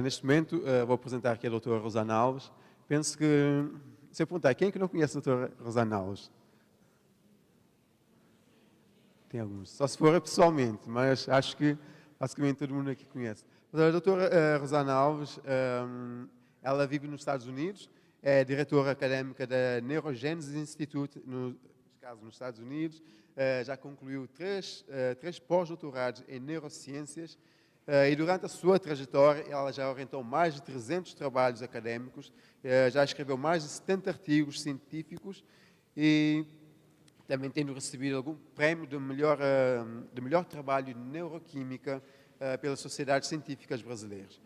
Neste momento, vou apresentar aqui a doutora Rosana Alves. Penso que, se eu perguntar, quem é que não conhece a doutora Rosana Alves? Tem alguns, só se for pessoalmente, mas acho que basicamente todo mundo aqui conhece. A doutora Rosana Alves, ela vive nos Estados Unidos, é diretora académica da Neurogenesis Institute, nos Estados Unidos, já concluiu três pós-doutorados em neurociências, e durante a sua trajetória ela já orientou mais de 300 trabalhos académicos, já escreveu mais de 70 artigos científicos e também tendo recebido algum prémio de melhor trabalho de neuroquímica pelas sociedades científicas brasileiras.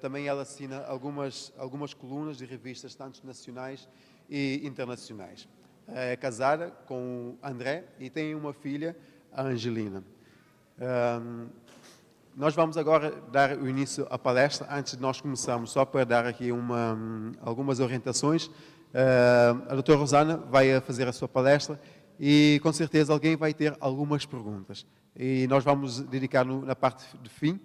Também ela assina algumas colunas de revistas, tanto nacionais e internacionais. É casada com o André e tem uma filha, a Angelina. Nós vamos agora dar o início à palestra. Antes de nós começarmos, só para dar aqui algumas orientações, a doutora Rosana vai fazer a sua palestra e com certeza alguém vai ter algumas perguntas. E nós vamos dedicar na parte de fim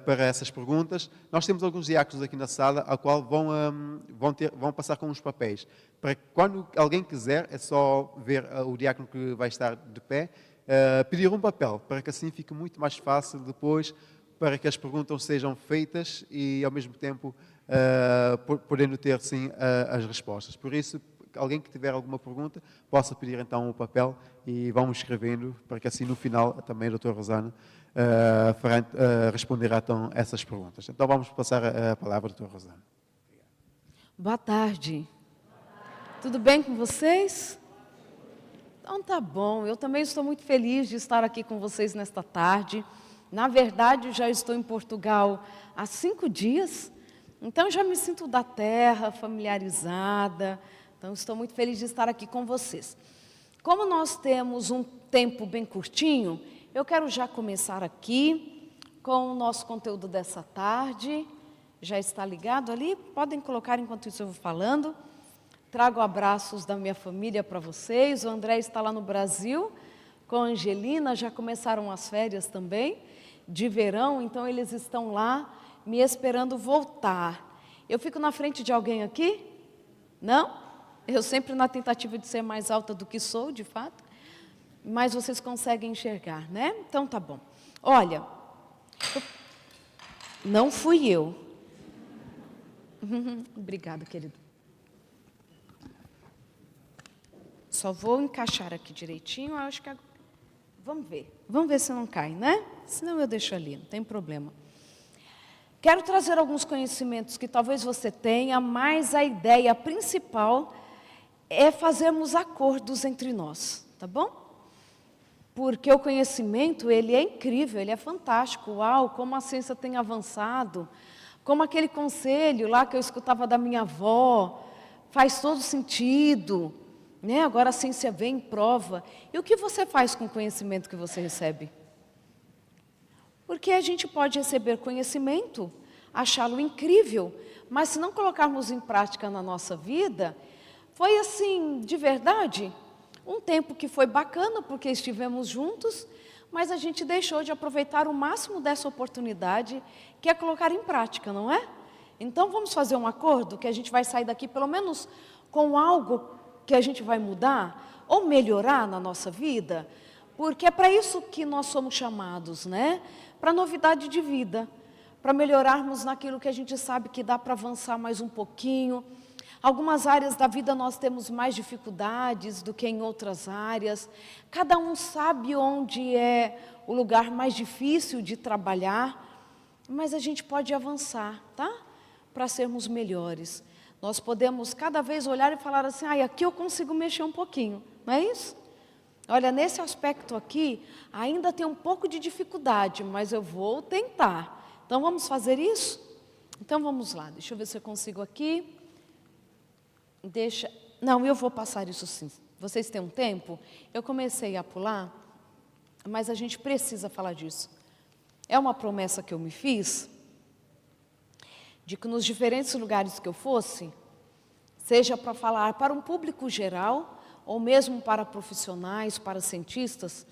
para essas perguntas. Nós temos alguns diáconos aqui na sala, a qual vão passar com uns papéis. Para quando alguém quiser, é só ver o diácono que vai estar de pé, pedir um papel, para que assim fique muito mais fácil depois, para que as perguntas sejam feitas e, ao mesmo tempo, podendo ter, sim, as respostas. Por isso, alguém que tiver alguma pergunta, possa pedir então o papel e vamos escrevendo, para que assim, no final, também a doutora Rosana responderá então essas perguntas. Então, vamos passar a palavra à doutora Rosana. Boa tarde. Tudo bem com vocês? Então tá bom, eu também estou muito feliz de estar aqui com vocês nesta tarde. Na verdade, já estou em Portugal há 5 dias, então já me sinto da terra, familiarizada. Então estou muito feliz de estar aqui com vocês. Como nós temos um tempo bem curtinho, eu quero já começar aqui com o nosso conteúdo dessa tarde. Já está ligado ali? Podem colocar enquanto isso eu vou falando. Trago abraços da minha família para vocês. O André está lá no Brasil com a Angelina, já começaram as férias também, de verão, então eles estão lá me esperando voltar. Eu fico na frente de alguém aqui? Não? Eu sempre na tentativa de ser mais alta do que sou, de fato, mas vocês conseguem enxergar, né? Então tá bom. Olha, não fui eu. Obrigada, querido. Só vou encaixar aqui direitinho, acho que... Vamos ver se não cai, né? Senão eu deixo ali, não tem problema. Quero trazer alguns conhecimentos que talvez você tenha, mas a ideia principal é fazermos acordos entre nós, tá bom? Porque o conhecimento, ele é incrível, ele é fantástico. Uau, como a ciência tem avançado, como aquele conselho lá que eu escutava da minha avó, faz todo sentido. Né? Agora a ciência vem, prova. E o que você faz com o conhecimento que você recebe? Porque a gente pode receber conhecimento, achá-lo incrível, mas se não colocarmos em prática na nossa vida, foi assim, de verdade, um tempo que foi bacana porque estivemos juntos, mas a gente deixou de aproveitar o máximo dessa oportunidade, que é colocar em prática, não é? Então vamos fazer um acordo que a gente vai sair daqui pelo menos com algo que a gente vai mudar ou melhorar na nossa vida, porque é para isso que nós somos chamados, né? Para novidade de vida, para melhorarmos naquilo que a gente sabe que dá para avançar mais um pouquinho. Algumas áreas da vida nós temos mais dificuldades do que em outras áreas. Cada um sabe onde é o lugar mais difícil de trabalhar, mas a gente pode avançar, tá? Para sermos melhores. Nós podemos cada vez olhar e falar assim, aqui eu consigo mexer um pouquinho, não é isso? Olha, nesse aspecto aqui, ainda tem um pouco de dificuldade, mas eu vou tentar. Então, vamos fazer isso? Então, vamos lá. Deixa eu ver se eu consigo aqui. Não, eu vou passar isso sim. Vocês têm um tempo? Eu comecei a pular, mas a gente precisa falar disso. É uma promessa que eu me fiz, de que nos diferentes lugares que eu fosse, seja para falar para um público geral, ou mesmo para profissionais, para cientistas,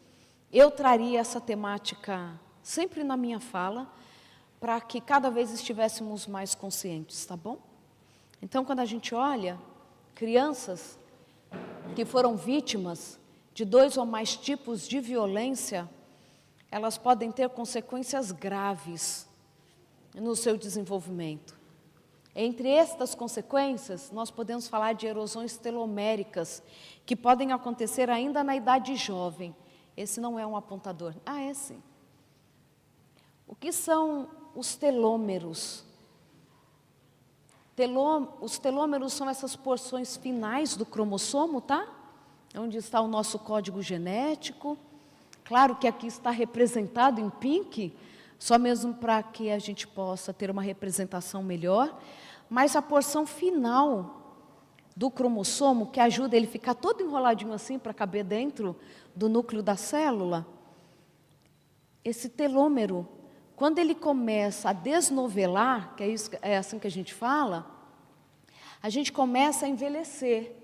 eu traria essa temática sempre na minha fala, para que cada vez estivéssemos mais conscientes, tá bom? Então, quando a gente olha crianças que foram vítimas de 2 ou mais tipos de violência, elas podem ter consequências graves no seu desenvolvimento. Entre estas consequências, nós podemos falar de erosões teloméricas, que podem acontecer ainda na idade jovem. Esse não é um apontador. Ah, é sim. O que são os telômeros? Os telômeros são essas porções finais do cromossomo, tá? Onde está o nosso código genético. Claro que aqui está representado em pink, só mesmo para que a gente possa ter uma representação melhor. Mas a porção final do cromossomo, que ajuda ele a ficar todo enroladinho assim para caber dentro do núcleo da célula, esse telômero, quando ele começa a desnovelar, que é assim que a gente fala, a gente começa a envelhecer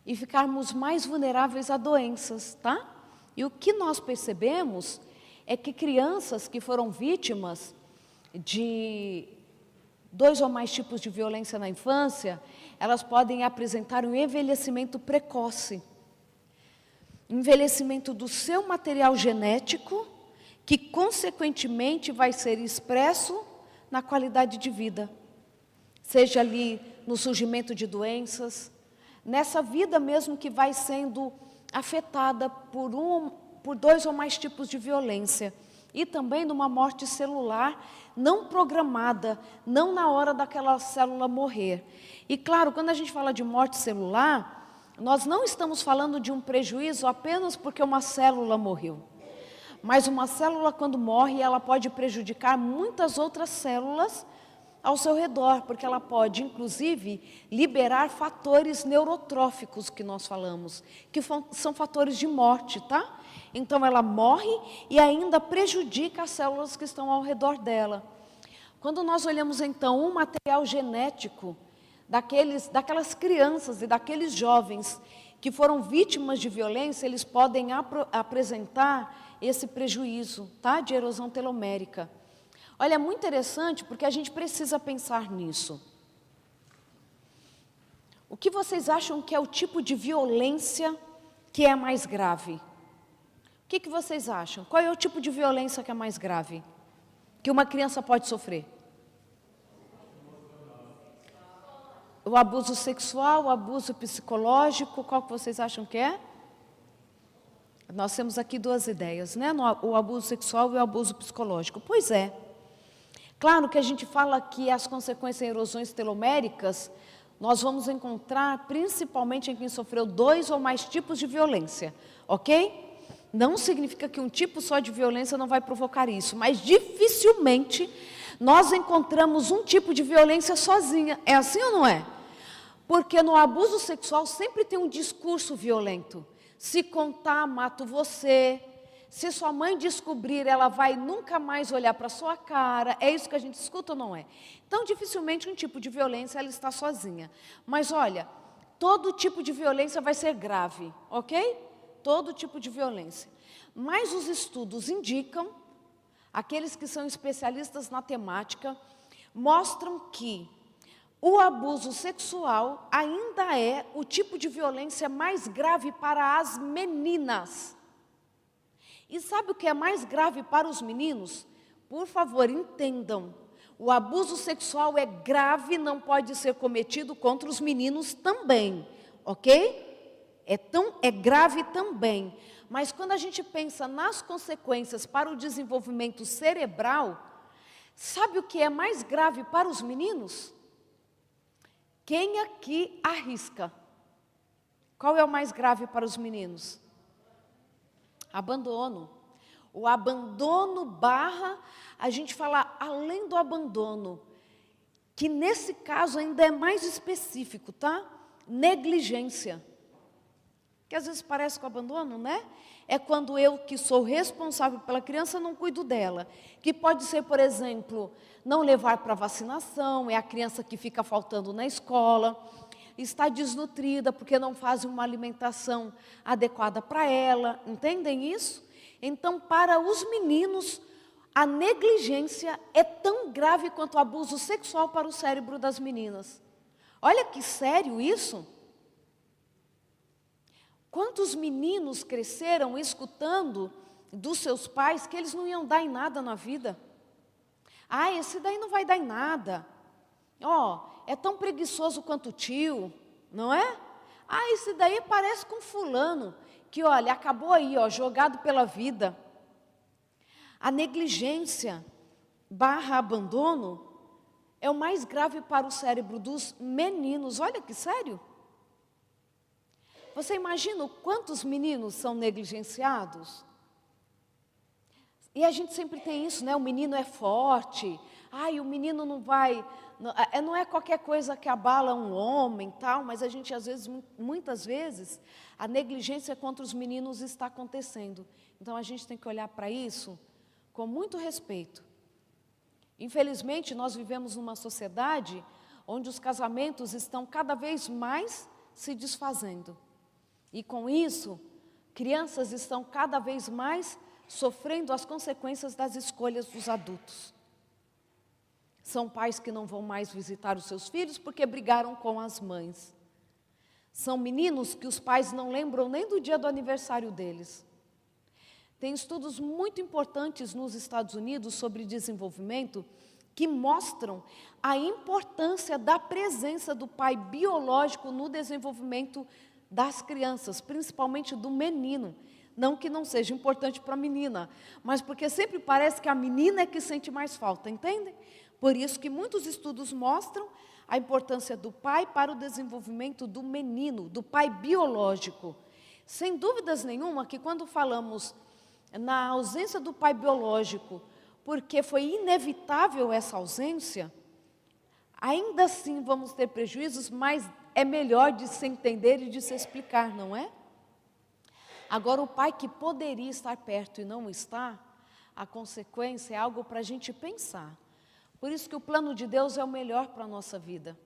e ficarmos mais vulneráveis a doenças, tá? E o que nós percebemos é que crianças que foram vítimas de 2 ou mais tipos de violência na infância, elas podem apresentar um envelhecimento precoce. Envelhecimento do seu material genético, que consequentemente vai ser expresso na qualidade de vida. Seja ali no surgimento de doenças, nessa vida mesmo que vai sendo afetada por 2 ou mais tipos de violência. E também numa morte celular não programada, não na hora daquela célula morrer. E claro, quando a gente fala de morte celular, nós não estamos falando de um prejuízo apenas porque uma célula morreu. Mas uma célula, quando morre, ela pode prejudicar muitas outras células ao seu redor, porque ela pode, inclusive, liberar fatores neurotróficos que nós falamos, que são fatores de morte, tá? Então, ela morre e ainda prejudica as células que estão ao redor dela. Quando nós olhamos, então, um material genético daquelas crianças e daqueles jovens que foram vítimas de violência, eles podem apresentar esse prejuízo, tá? De erosão telomérica. Olha, é muito interessante porque a gente precisa pensar nisso. O que vocês acham que é o tipo de violência que é mais grave? O que vocês acham? Qual é o tipo de violência que é mais grave? Que uma criança pode sofrer? O abuso sexual, o abuso psicológico, qual que vocês acham que é? Nós temos aqui 2 ideias, né? O abuso sexual e o abuso psicológico. Pois é. Claro que a gente fala que as consequências em erosões teloméricas, nós vamos encontrar principalmente em quem sofreu 2 ou mais tipos de violência, ok? Não significa que um tipo só de violência não vai provocar isso, mas dificilmente nós encontramos um tipo de violência sozinha. É assim ou não é? Porque no abuso sexual sempre tem um discurso violento. Se contar, mato você. Se sua mãe descobrir, ela vai nunca mais olhar para a sua cara. É isso que a gente escuta ou não é? Então, dificilmente um tipo de violência ela está sozinha. Mas olha, todo tipo de violência vai ser grave, ok? Todo tipo de violência. Mas os estudos indicam, aqueles que são especialistas na temática, mostram que o abuso sexual ainda é o tipo de violência mais grave para as meninas. E sabe o que é mais grave para os meninos? Por favor, entendam. O abuso sexual é grave, não pode ser cometido contra os meninos também, ok? É grave também. Mas quando a gente pensa nas consequências para o desenvolvimento cerebral, sabe o que é mais grave para os meninos? Quem aqui arrisca? Qual é o mais grave para os meninos? Abandono. O abandono barra, a gente fala além do abandono, que nesse caso ainda é mais específico, tá? Negligência. Que às vezes parece com abandono, né? É quando eu, que sou responsável pela criança, não cuido dela. Que pode ser, por exemplo, não levar para vacinação, é a criança que fica faltando na escola, está desnutrida porque não faz uma alimentação adequada para ela, entendem isso? Então, para os meninos, A negligência é tão grave quanto o abuso sexual para o cérebro das meninas. Olha que sério isso. Quantos meninos cresceram escutando dos seus pais que eles não iam dar em nada na vida? Ah, esse daí não vai dar em nada. É tão preguiçoso quanto o tio, não é? Ah, esse daí parece com fulano, que olha, acabou aí, jogado pela vida. A negligência / abandono é o mais grave para o cérebro dos meninos. Olha que sério. Você imagina quantos meninos são negligenciados? E a gente sempre tem isso, né? O menino é forte. Ai, o menino não vai... Não é qualquer coisa que abala um homem, tal, mas a gente, às vezes, muitas vezes, a negligência contra os meninos está acontecendo. Então, a gente tem que olhar para isso com muito respeito. Infelizmente, nós vivemos numa sociedade onde os casamentos estão cada vez mais se desfazendo. E com isso, crianças estão cada vez mais sofrendo as consequências das escolhas dos adultos. São pais que não vão mais visitar os seus filhos porque brigaram com as mães. São meninos que os pais não lembram nem do dia do aniversário deles. Tem estudos muito importantes nos Estados Unidos sobre desenvolvimento que mostram a importância da presença do pai biológico no desenvolvimento das crianças, principalmente do menino. Não que não seja importante para a menina, mas porque sempre parece que a menina é que sente mais falta, entendem? Por isso que muitos estudos mostram a importância do pai para o desenvolvimento do menino, do pai biológico. Sem dúvidas nenhuma que quando falamos na ausência do pai biológico, porque foi inevitável essa ausência, ainda assim vamos ter prejuízos, mas é melhor de se entender e de se explicar, não é? Agora, o pai que poderia estar perto e não está, a consequência é algo para a gente pensar. Por isso que o plano de Deus é o melhor para a nossa vida.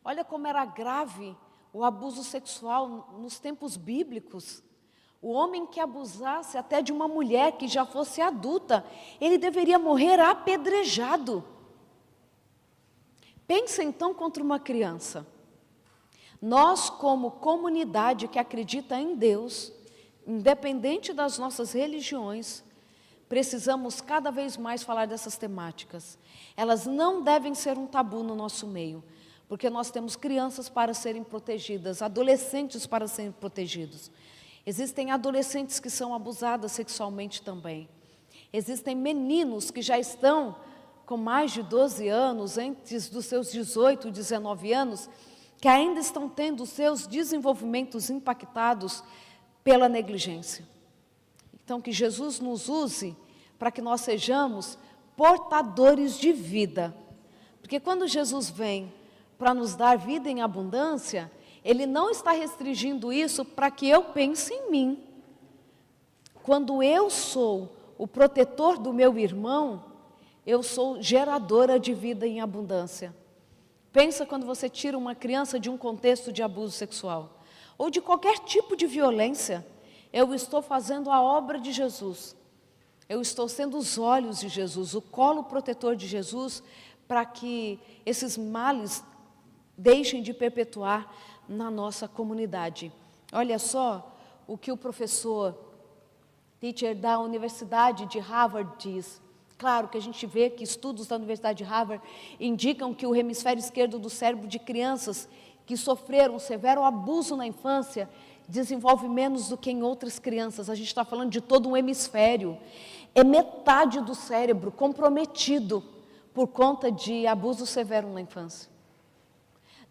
Olha como era grave o abuso sexual nos tempos bíblicos. O homem que abusasse até de uma mulher que já fosse adulta, ele deveria morrer apedrejado. Pensa então contra uma criança. Nós, como comunidade que acredita em Deus, independente das nossas religiões, precisamos cada vez mais falar dessas temáticas. Elas não devem ser um tabu no nosso meio, porque nós temos crianças para serem protegidas, adolescentes para serem protegidos. Existem adolescentes que são abusadas sexualmente também. Existem meninos que já estão com mais de 12 anos, antes dos seus 18, 19 anos, que ainda estão tendo seus desenvolvimentos impactados pela negligência. Então, que Jesus nos use para que nós sejamos portadores de vida. Porque quando Jesus vem para nos dar vida em abundância, Ele não está restringindo isso para que eu pense em mim. Quando eu sou o protetor do meu irmão, eu sou geradora de vida em abundância. Pensa quando você tira uma criança de um contexto de abuso sexual, ou de qualquer tipo de violência. Eu estou fazendo a obra de Jesus. Eu estou sendo os olhos de Jesus, o colo protetor de Jesus, para que esses males deixem de perpetuar na nossa comunidade. Olha só o que o professor teacher da Universidade de Harvard diz. Claro que a gente vê que estudos da Universidade de Harvard indicam que o hemisfério esquerdo do cérebro de crianças que sofreram severo abuso na infância desenvolve menos do que em outras crianças. A gente está falando de todo um hemisfério. É metade do cérebro comprometido por conta de abuso severo na infância.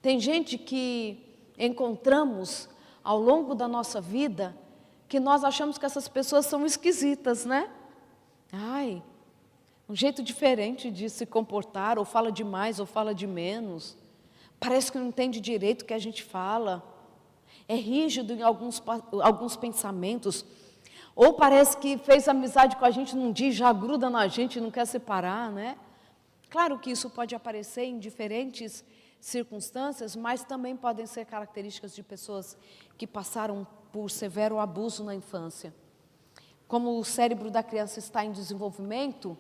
Tem gente que encontramos ao longo da nossa vida que nós achamos que essas pessoas são esquisitas, né? Ai, um jeito diferente de se comportar, ou fala de mais, ou fala de menos. Parece que não entende direito o que a gente fala. É rígido em alguns pensamentos. Ou parece que fez amizade com a gente num dia, já gruda na gente e não quer separar, né? Claro que isso pode aparecer em diferentes circunstâncias, mas também podem ser características de pessoas que passaram por severo abuso na infância. como o cérebro da criança está em desenvolvimento,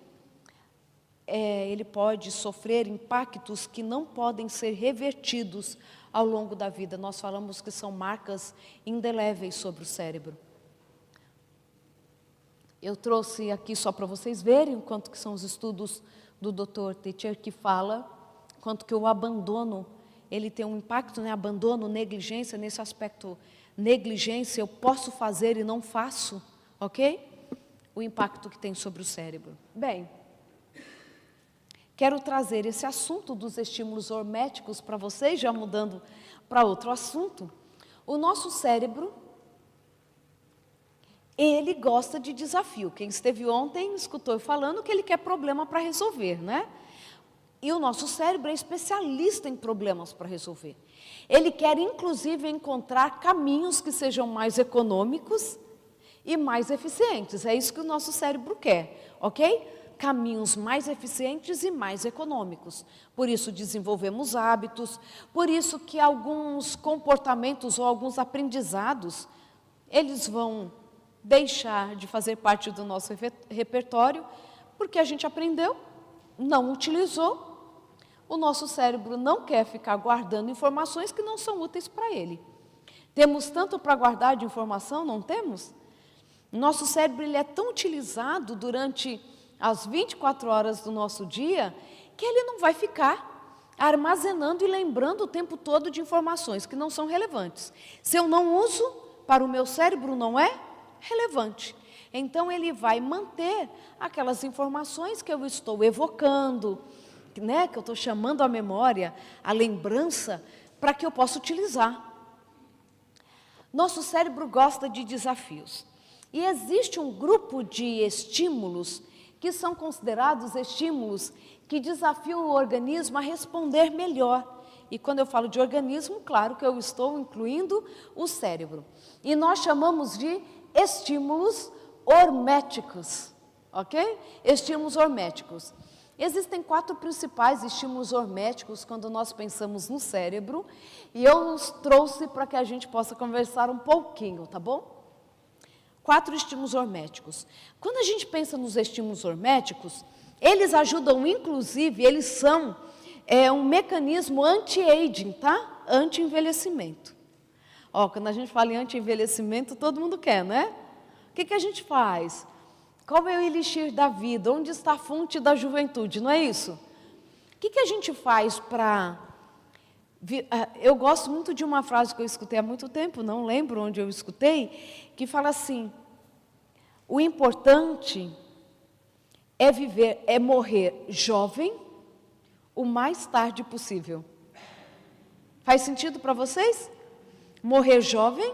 ele pode sofrer impactos que não podem ser revertidos ao longo da vida. Nós falamos que são marcas indeléveis sobre o cérebro. Eu trouxe aqui só para vocês verem o quanto que são os estudos do Dr. Teacher que fala, quanto que o abandono, ele tem um impacto, né? Abandono, negligência, nesse aspecto, negligência, eu posso fazer e não faço, ok? O impacto que tem sobre o cérebro. Bem, quero trazer esse assunto dos estímulos horméticos para vocês, já mudando para outro assunto. O nosso cérebro, ele gosta de desafio. Quem esteve ontem escutou eu falando que ele quer problema para resolver, né? E o nosso cérebro é especialista em problemas para resolver. Ele quer, inclusive, encontrar caminhos que sejam mais econômicos e mais eficientes. É isso que o nosso cérebro quer, ok? Caminhos mais eficientes e mais econômicos. Por isso desenvolvemos hábitos, por isso que alguns comportamentos ou alguns aprendizados, eles vão deixar de fazer parte do nosso repertório, porque a gente aprendeu, não utilizou. O nosso cérebro não quer ficar guardando informações que não são úteis para ele. Temos tanto para guardar de informação, não temos? Nosso cérebro ele é tão utilizado durante as 24 horas do nosso dia, que ele não vai ficar armazenando e lembrando o tempo todo de informações que não são relevantes. Se eu não uso, para o meu cérebro não é relevante. Então, ele vai manter aquelas informações que eu estou evocando, né, que eu estou chamando à memória, a lembrança, para que eu possa utilizar. Nosso cérebro gosta de desafios. E existe um grupo de estímulos que são considerados estímulos que desafiam o organismo a responder melhor. E quando eu falo de organismo, claro que eu estou incluindo o cérebro. E nós chamamos de estímulos horméticos, ok? Estímulos horméticos. Existem 4 principais estímulos horméticos quando nós pensamos no cérebro, e eu os trouxe para que a gente possa conversar um pouquinho, tá bom? 4 estímulos horméticos. Quando a gente pensa nos estímulos horméticos, eles ajudam, inclusive, eles são um mecanismo anti-aging, tá? Anti-envelhecimento. Ó, quando a gente fala em anti-envelhecimento, todo mundo quer, né? O que a gente faz? Qual é o elixir da vida? Onde está a fonte da juventude? Não é isso? O que a gente faz para... Eu gosto muito de uma frase que eu escutei há muito tempo, não lembro onde eu escutei, que fala assim: o importante é viver, é morrer jovem o mais tarde possível. Faz sentido para vocês? Morrer jovem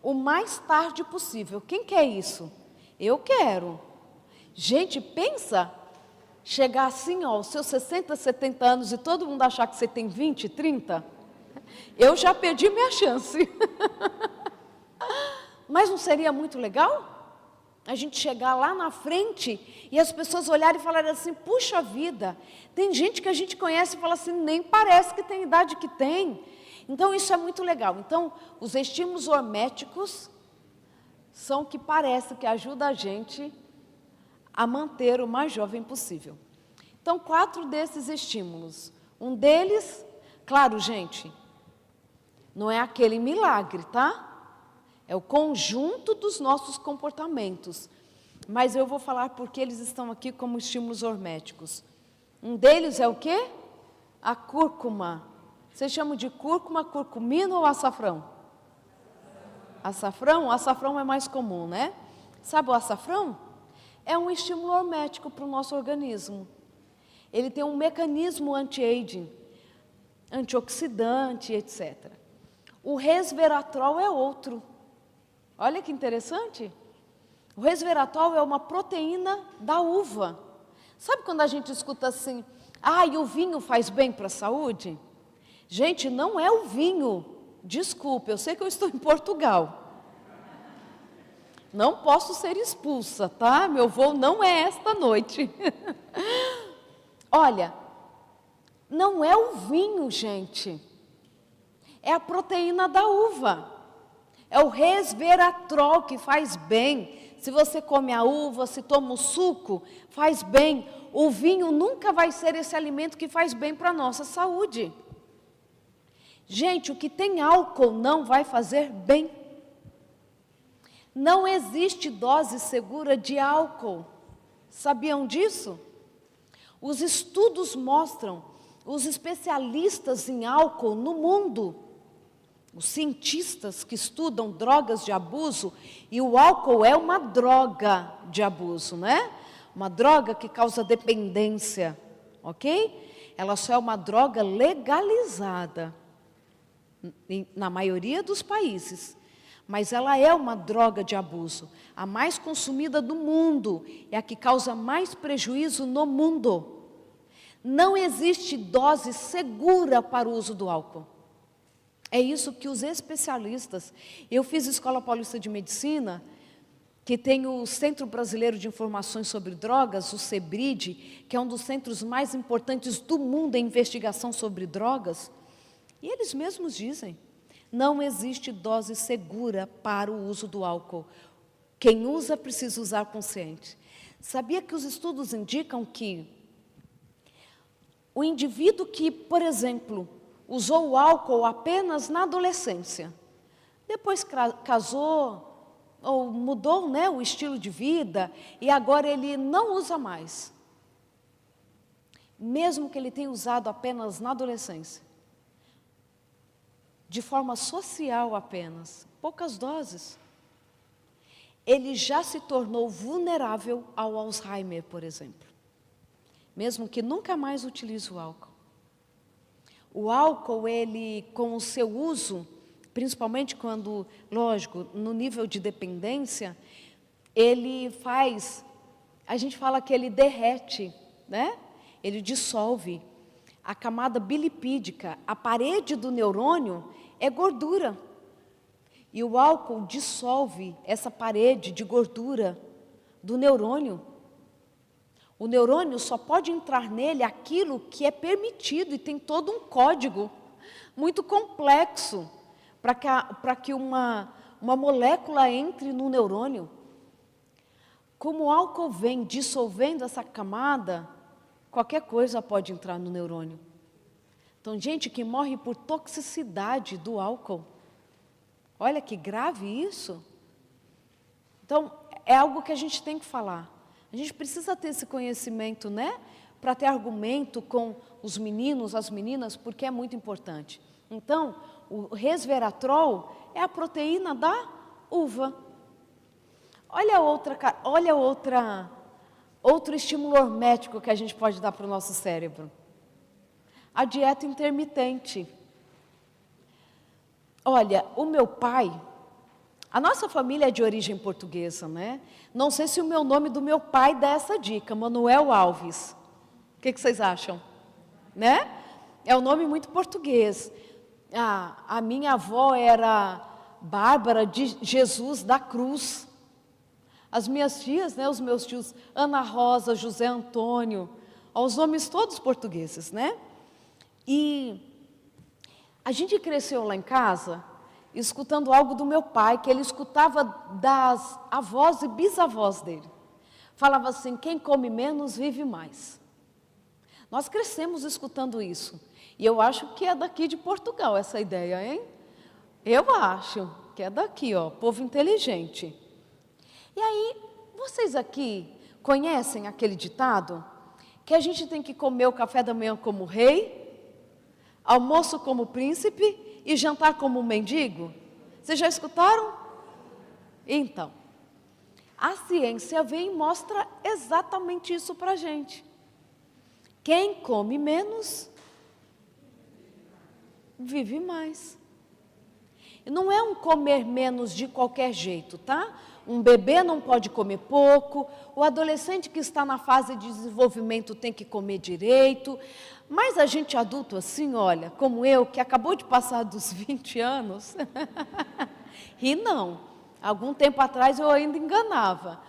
o mais tarde possível. Quem quer isso? Eu quero. Gente, pensa, chegar assim, ó, aos seus 60, 70 anos e todo mundo achar que você tem 20, 30, eu já perdi minha chance. Mas não seria muito legal? A gente chegar lá na frente e as pessoas olharem e falarem assim: puxa vida, tem gente que a gente conhece e fala assim, nem parece que tem a idade que tem. Então isso é muito legal. Então os estímulos horméticos são o que parece que ajuda a gente a manter o mais jovem possível. Então 4 desses estímulos. Um deles, claro, gente, não é aquele milagre, tá? É o conjunto dos nossos comportamentos. Mas eu vou falar porque eles estão aqui como estímulos horméticos. Um deles é o quê? A cúrcuma. Vocês chamam de cúrcuma, curcumina ou açafrão? Açafrão? O açafrão é mais comum, né? Sabe o açafrão? É um estímulo hormético para o nosso organismo. Ele tem um mecanismo anti-aging, antioxidante, etc. O resveratrol é outro. Olha que interessante. O resveratrol é uma proteína da uva. Sabe quando a gente escuta assim: ah, e o vinho faz bem para a saúde? Gente, não é o vinho. Desculpe, eu sei que eu estou em Portugal. Não posso ser expulsa, tá? Meu voo não é esta noite. Olha, não é o vinho, gente. É a proteína da uva. É o resveratrol que faz bem. se você come a uva, se toma o suco, faz bem. O vinho nunca vai ser esse alimento que faz bem para a nossa saúde. Gente, o que tem álcool não vai fazer bem. Não existe dose segura de álcool. Sabiam disso? Os estudos mostram, os especialistas em álcool no mundo, os cientistas que estudam drogas de abuso, e o álcool é uma droga de abuso, né? Uma droga que causa dependência, ok? Ela só é uma droga legalizada na maioria dos países, mas ela é uma droga de abuso, a mais consumida do mundo, é a que causa mais prejuízo no mundo. Não existe dose segura para o uso do álcool. É isso que os especialistas... Eu fiz Escola Paulista de Medicina, que tem o Centro Brasileiro de Informações sobre Drogas, o CEBRID, que é um dos centros mais importantes do mundo em investigação sobre drogas. E eles mesmos dizem, não existe dose segura para o uso do álcool. Quem usa precisa usar consciente. Sabia que os estudos indicam que o indivíduo que, por exemplo, usou o álcool apenas na adolescência, depois casou, ou mudou, né, o estilo de vida, e agora ele não usa mais. Mesmo que ele tenha usado apenas na adolescência, de forma social apenas, poucas doses, ele já se tornou vulnerável ao Alzheimer, por exemplo. Mesmo que nunca mais utilize o álcool. O álcool, ele, com o seu uso, principalmente quando, lógico, no nível de dependência, ele faz, a gente fala que ele derrete, né? Ele dissolve a camada bilipídica, a parede do neurônio é gordura. E o álcool dissolve essa parede de gordura do neurônio. O neurônio só pode entrar nele aquilo que é permitido, e tem todo um código muito complexo para que uma molécula entre no neurônio. Como o álcool vem dissolvendo essa camada, qualquer coisa pode entrar no neurônio. Então, gente que morre por toxicidade do álcool. Olha que grave isso. Então, é algo que a gente tem que falar. A gente precisa ter esse conhecimento, né? Para ter argumento com os meninos, as meninas, porque é muito importante. Então, o resveratrol é a proteína da uva. Olha outro estímulo hormético que a gente pode dar para o nosso cérebro. A dieta intermitente. Olha, o meu pai, a nossa família é de origem portuguesa, né? Não sei se o nome do meu pai dá essa dica, Manuel Alves. O que vocês acham? Né? É um nome muito português. A minha avó era Bárbara de Jesus da Cruz. As minhas tias, né, os meus tios, Ana Rosa, José Antônio, os nomes todos portugueses, né? E a gente cresceu lá em casa escutando algo do meu pai, que ele escutava das avós e bisavós dele. Falava assim, quem come menos vive mais. Nós crescemos escutando isso. E eu acho que é daqui de Portugal essa ideia, hein? Eu acho que é daqui, ó, povo inteligente. E aí, vocês aqui conhecem aquele ditado? Que a gente tem que comer o café da manhã como rei, almoço como príncipe e jantar como mendigo? Vocês já escutaram? Então, a ciência vem e mostra exatamente isso para a gente. Quem come menos, vive mais. E não é um comer menos de qualquer jeito, tá? Um bebê não pode comer pouco, o adolescente que está na fase de desenvolvimento tem que comer direito, mas a gente adulto assim, olha, como eu, que acabou de passar dos 20 anos, e não, algum tempo atrás eu ainda enganava,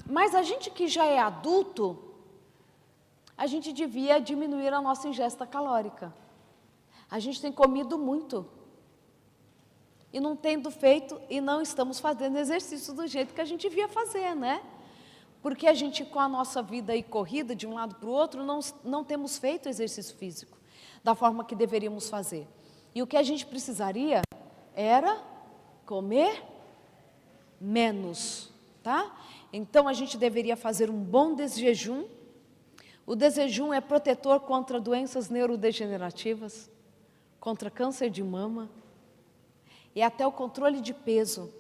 mas a gente que já é adulto, a gente devia diminuir a nossa ingesta calórica. A gente tem comido muito. e não tendo feito e não estamos fazendo exercício do jeito que a gente devia fazer, né? Porque a gente, com a nossa vida aí corrida de um lado para o outro, não temos feito exercício físico da forma que deveríamos fazer. E o que a gente precisaria era comer menos, tá? Então a gente deveria fazer um bom desjejum. O desjejum é protetor contra doenças neurodegenerativas, contra câncer de mama e até o controle de peso.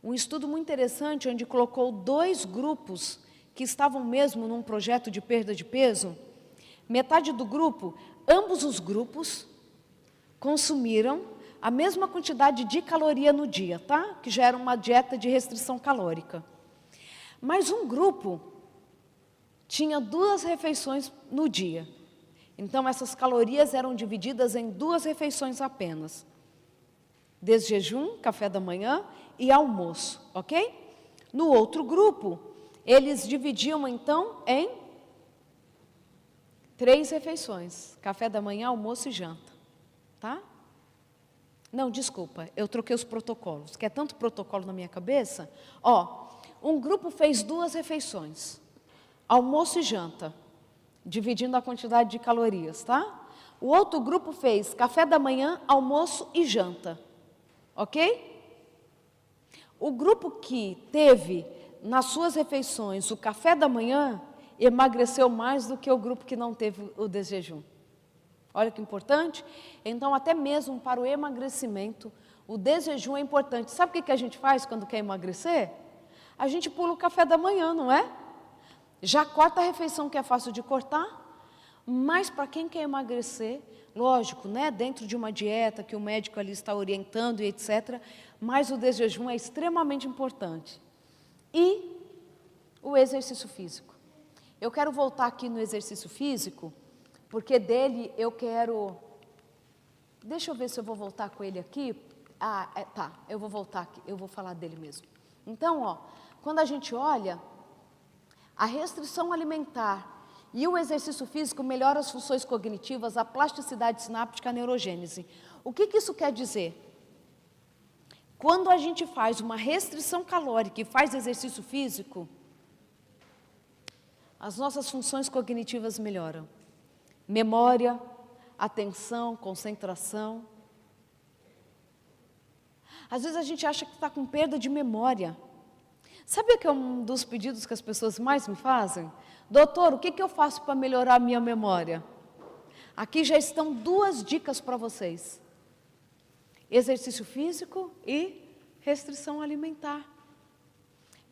Um estudo muito interessante onde colocou 2 grupos que estavam mesmo num projeto de perda de peso. Metade do grupo, ambos os grupos, consumiram a mesma quantidade de caloria no dia, tá? Que já era uma dieta de restrição calórica. Mas um grupo tinha 2 refeições no dia. Então, essas calorias eram divididas em 2 refeições apenas. Desjejum, café da manhã e almoço, ok? No outro grupo, eles dividiam então em 3 refeições, café da manhã, almoço e janta, tá? Não, desculpa, eu troquei os protocolos, que é tanto protocolo na minha cabeça. Ó, um grupo fez 2 refeições, almoço e janta, dividindo a quantidade de calorias, tá? O outro grupo fez café da manhã, almoço e janta, ok? O grupo que teve nas suas refeições o café da manhã emagreceu mais do que o grupo que não teve o desjejum. Olha que importante. Então, até mesmo para o emagrecimento, o desjejum é importante. Sabe o que a gente faz quando quer emagrecer? A gente pula o café da manhã, não é? Já corta a refeição que é fácil de cortar, mas para quem quer emagrecer, lógico, né, dentro de uma dieta que o médico ali está orientando e etc., mas o desjejum é extremamente importante. E o exercício físico. Eu quero voltar aqui no exercício físico, porque dele eu quero... Deixa eu ver se eu vou voltar com ele aqui. Tá, eu vou voltar aqui, eu vou falar dele mesmo. Então, ó, quando a gente olha, a restrição alimentar e o exercício físico melhora as funções cognitivas, a plasticidade sináptica, a neurogênese. O que isso quer dizer? Quando a gente faz uma restrição calórica e faz exercício físico, as nossas funções cognitivas melhoram. Memória, atenção, concentração. Às vezes a gente acha que está com perda de memória. Sabe que é um dos pedidos que as pessoas mais me fazem? Doutor, o que eu faço para melhorar a minha memória? Aqui já estão 2 dicas para vocês. Exercício físico e restrição alimentar.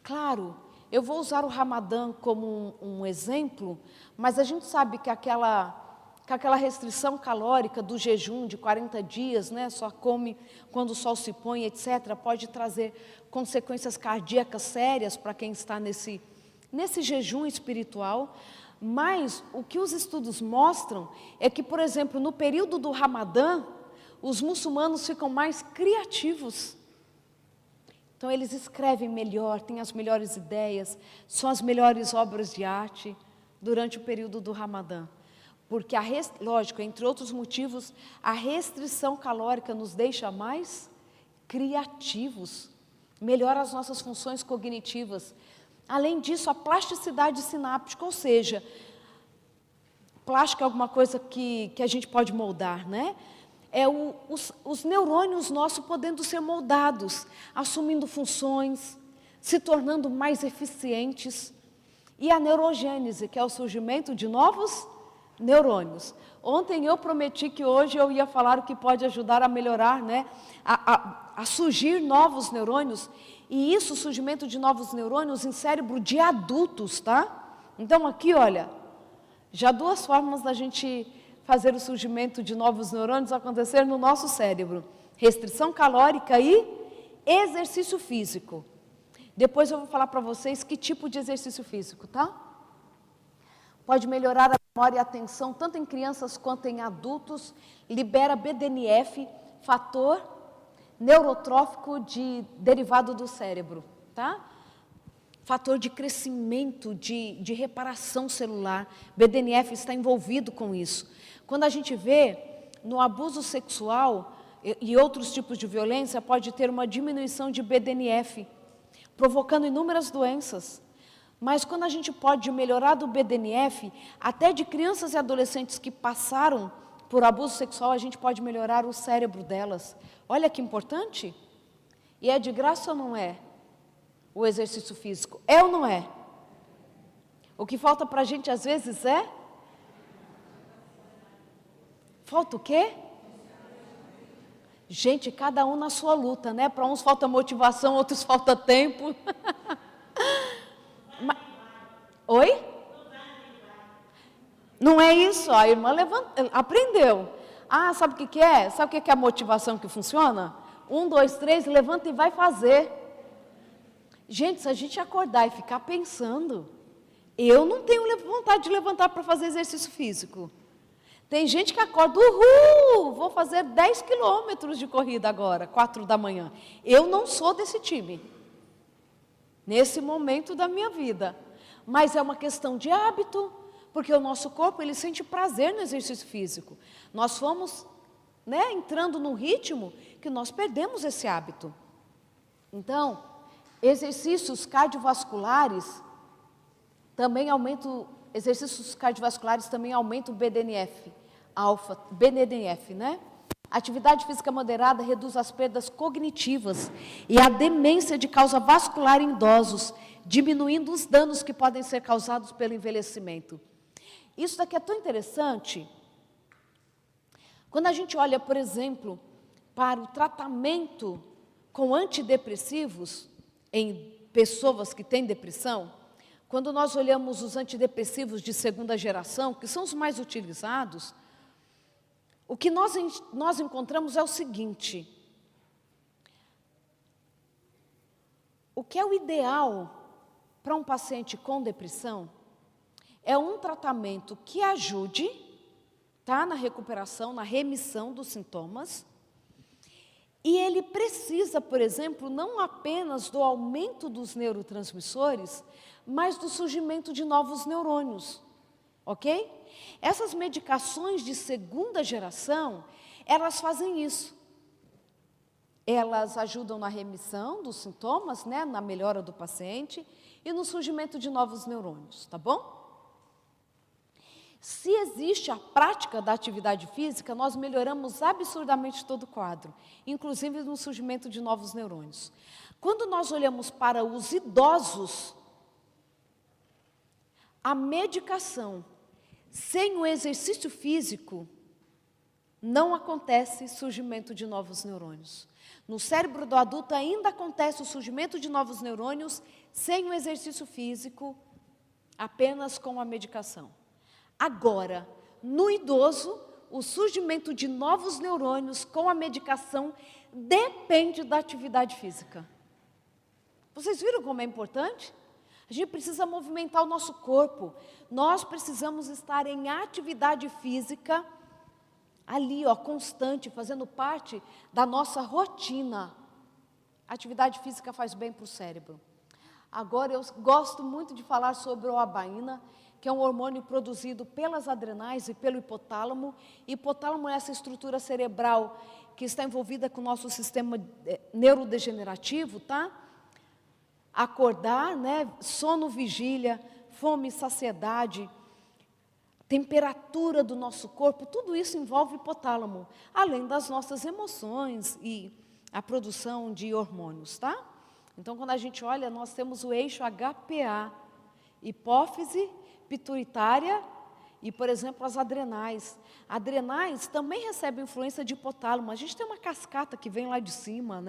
Claro, eu vou usar o Ramadã como um exemplo, mas a gente sabe que aquela restrição calórica do jejum de 40 dias, né, só come quando o sol se põe, etc., pode trazer consequências cardíacas sérias para quem está nesse jejum espiritual. Mas o que os estudos mostram é que, por exemplo, no período do Ramadã, os muçulmanos ficam mais criativos. Então, eles escrevem melhor, têm as melhores ideias, são as melhores obras de arte durante o período do Ramadã. Porque, lógico, entre outros motivos, a restrição calórica nos deixa mais criativos, melhora as nossas funções cognitivas. Além disso, a plasticidade sináptica, ou seja, plástico é alguma coisa que a gente pode moldar, né? É os neurônios nossos podendo ser moldados, assumindo funções, se tornando mais eficientes. E a neurogênese, que é o surgimento de novos neurônios. Ontem eu prometi que hoje eu ia falar o que pode ajudar a melhorar, né? A surgir novos neurônios. E isso, o surgimento de novos neurônios em cérebro de adultos, tá? Então aqui, olha, já 2 formas da gente fazer o surgimento de novos neurônios acontecer no nosso cérebro. Restrição calórica e exercício físico. Depois eu vou falar para vocês que tipo de exercício físico, tá? Pode melhorar a memória e a atenção, tanto em crianças quanto em adultos. Libera BDNF, fator neurotrófico derivado do cérebro, tá? Fator de crescimento, de reparação celular. BDNF está envolvido com isso. Quando a gente vê no abuso sexual, e outros tipos de violência, pode ter uma diminuição de BDNF, provocando inúmeras doenças. Mas quando a gente pode melhorar do BDNF, até de crianças e adolescentes que passaram por abuso sexual, a gente pode melhorar o cérebro delas. Olha que importante. E é de graça ou não é? O exercício físico. É ou não é? O que falta para a gente às vezes é? Falta o quê? Gente, cada um na sua luta, né? Para uns falta motivação, outros falta tempo. Oi? Não é isso, a irmã aprendeu. Ah, sabe o que é? Sabe o que é a motivação que funciona? 1, 2, 3, levanta e vai fazer. Gente, se a gente acordar e ficar pensando, eu não tenho vontade de levantar para fazer exercício físico. Tem gente que acorda, vou fazer 10 quilômetros de corrida agora, 4 da manhã. Eu não sou desse time, nesse momento da minha vida. Mas é uma questão de hábito, porque o nosso corpo, ele sente prazer no exercício físico. Nós fomos, entrando num ritmo que nós perdemos esse hábito. Então, exercícios cardiovasculares também aumentam o BDNF, BDNF, Atividade física moderada reduz as perdas cognitivas e a demência de causa vascular em idosos, diminuindo os danos que podem ser causados pelo envelhecimento. Isso daqui é tão interessante. Quando a gente olha, por exemplo, para o tratamento com antidepressivos em pessoas que têm depressão, quando nós olhamos os antidepressivos de segunda geração, que são os mais utilizados, o que nós encontramos é o seguinte: o que é o ideal para um paciente com depressão é um tratamento que ajude, na recuperação, na remissão dos sintomas, e ele precisa, por exemplo, não apenas do aumento dos neurotransmissores, mas do surgimento de novos neurônios, ok? Essas medicações de segunda geração, elas fazem isso. Elas ajudam na remissão dos sintomas, na melhora do paciente e no surgimento de novos neurônios, tá bom? Se existe a prática da atividade física, nós melhoramos absurdamente todo o quadro, inclusive no surgimento de novos neurônios. Quando nós olhamos para os idosos, a medicação sem o exercício físico, não acontece surgimento de novos neurônios. No cérebro do adulto ainda acontece o surgimento de novos neurônios sem o exercício físico, apenas com a medicação. Agora, no idoso, o surgimento de novos neurônios com a medicação depende da atividade física. Vocês viram como é importante? A gente precisa movimentar o nosso corpo. Nós precisamos estar em atividade física, ali, constante, fazendo parte da nossa rotina. A atividade física faz bem para o cérebro. Agora, eu gosto muito de falar sobre o abaína, que é um hormônio produzido pelas adrenais e pelo hipotálamo. Hipotálamo é essa estrutura cerebral que está envolvida com o nosso sistema neurodegenerativo, Acordar, sono, vigília, fome, saciedade, temperatura do nosso corpo, tudo isso envolve hipotálamo, além das nossas emoções e a produção de hormônios, Então, quando a gente olha, nós temos o eixo HPA, hipófise, pituitária e, por exemplo, as adrenais. Adrenais também recebem influência de hipotálamo. A gente tem uma cascata que vem lá de cima,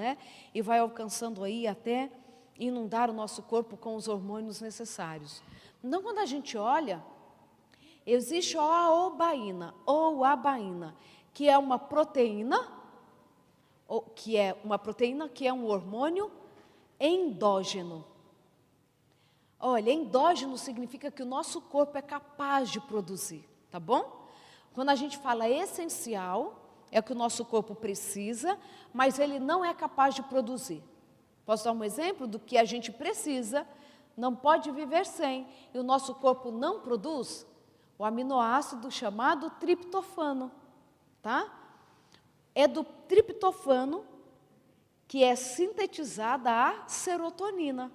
e vai alcançando aí até inundar o nosso corpo com os hormônios necessários. Então, quando a gente olha, existe a aobaína ou abaína, que é uma proteína, que é um hormônio endógeno. Olha, endógeno significa que o nosso corpo é capaz de produzir, tá bom? Quando a gente fala essencial, é o que o nosso corpo precisa, mas ele não é capaz de produzir. Posso dar um exemplo do que a gente precisa, não pode viver sem, e o nosso corpo não produz? O aminoácido chamado triptofano, é do triptofano que é sintetizada a serotonina.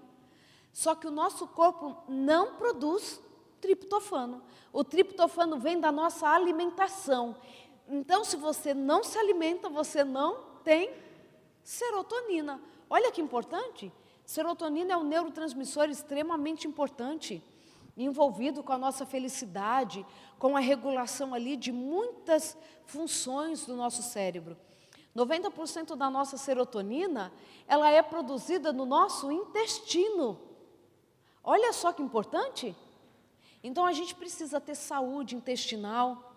Só que o nosso corpo não produz triptofano. O triptofano vem da nossa alimentação. Então, se você não se alimenta, você não tem serotonina. Olha que importante. Serotonina é um neurotransmissor extremamente importante, envolvido com a nossa felicidade, com a regulação ali de muitas funções do nosso cérebro. 90% da nossa serotonina, ela é produzida no nosso intestino. Olha só que importante. Então, a gente precisa ter saúde intestinal,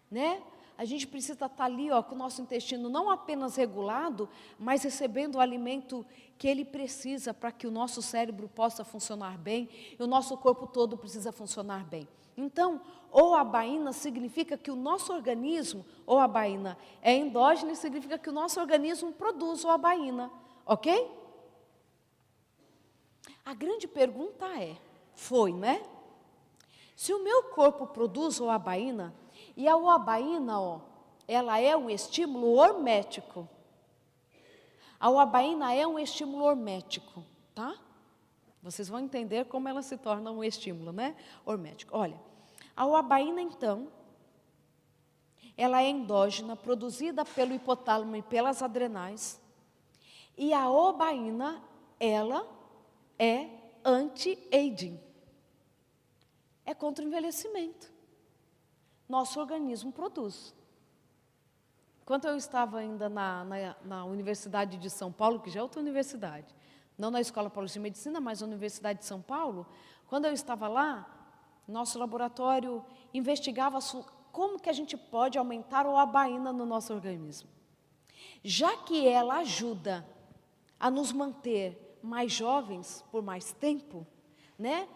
né? A gente precisa estar ali, com o nosso intestino não apenas regulado, mas recebendo o alimento que ele precisa para que o nosso cérebro possa funcionar bem e o nosso corpo todo precisa funcionar bem. Então, oabaína significa que o nosso organismo, oabaína é endógena e significa que o nosso organismo produz oabaína, ok? A grande pergunta foi, né? Se o meu corpo produz oabaína, e a oabaína, ela é um estímulo hormético. A oabaína é um estímulo hormético, tá? Vocês vão entender como ela se torna um estímulo, né? Hormético. Olha, a oabaína, então, ela é endógena, produzida pelo hipotálamo e pelas adrenais. E a oabaína, ela é anti-aging. É contra o envelhecimento. Nosso organismo produz. Enquanto eu estava ainda na Universidade de São Paulo, que já é outra universidade, não na Escola Paulista de Medicina, mas na Universidade de São Paulo, quando eu estava lá, nosso laboratório investigava como que a gente pode aumentar a oabaína no nosso organismo. Já que ela ajuda a nos manter mais jovens por mais tempo, né?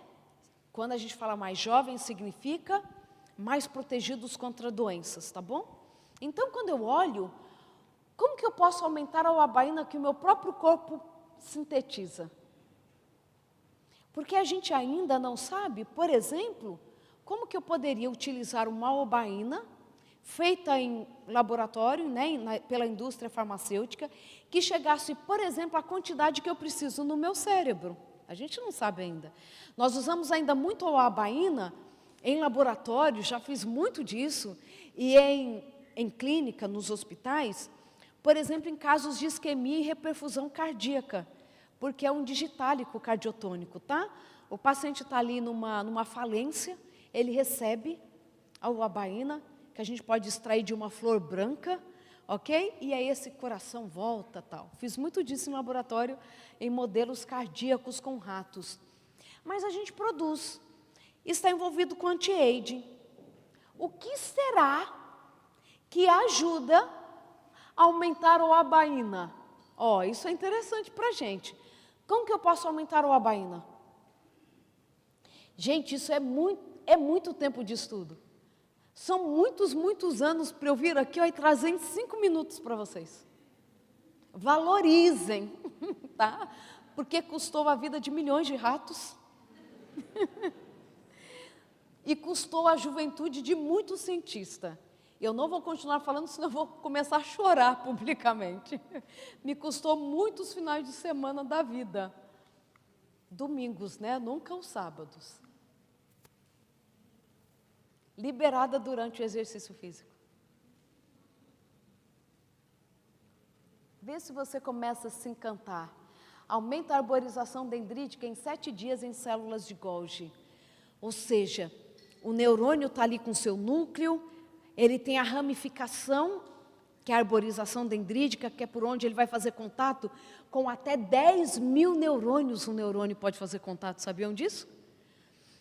Quando a gente fala mais jovem, significa mais protegidos contra doenças, tá bom? Então, quando eu olho, como que eu posso aumentar a oabaína que o meu próprio corpo sintetiza? Porque a gente ainda não sabe, por exemplo, como que eu poderia utilizar uma oabaína feita em laboratório, né, pela indústria farmacêutica, que chegasse, por exemplo, à quantidade que eu preciso no meu cérebro. A gente não sabe ainda. Nós usamos ainda muito a oabaína em laboratório, já fiz muito disso, e em clínica, nos hospitais, por exemplo, em casos de isquemia e reperfusão cardíaca, porque é um digitálico cardiotônico, tá? O paciente está ali numa falência, ele recebe a oabaína, que a gente pode extrair de uma flor branca, ok? E aí esse coração volta, tal. Fiz muito disso em laboratório, em modelos cardíacos com ratos. Mas a gente produz. Está envolvido com anti-aging. O que será que ajuda a aumentar a oabaína? Isso é interessante para a gente. Como que eu posso aumentar a oabaína? Gente, isso é muito tempo de estudo. São muitos anos para eu vir aqui e trazer em 5 minutos para vocês. Valorizem, tá? Porque custou a vida de milhões de ratos. E custou a juventude de muitos cientistas. Eu não vou continuar falando, senão eu vou começar a chorar publicamente. Me custou muitos finais de semana da vida. Domingos, né? Nunca os sábados. Liberada durante o exercício físico. Vê se você começa a se encantar. Aumenta a arborização dendrítica em 7 dias em células de Golgi. Ou seja, o neurônio está ali com seu núcleo, ele tem a ramificação, que é a arborização dendrítica, que é por onde ele vai fazer contato com até 10.000 neurônios. Um neurônio pode fazer contato, sabiam disso?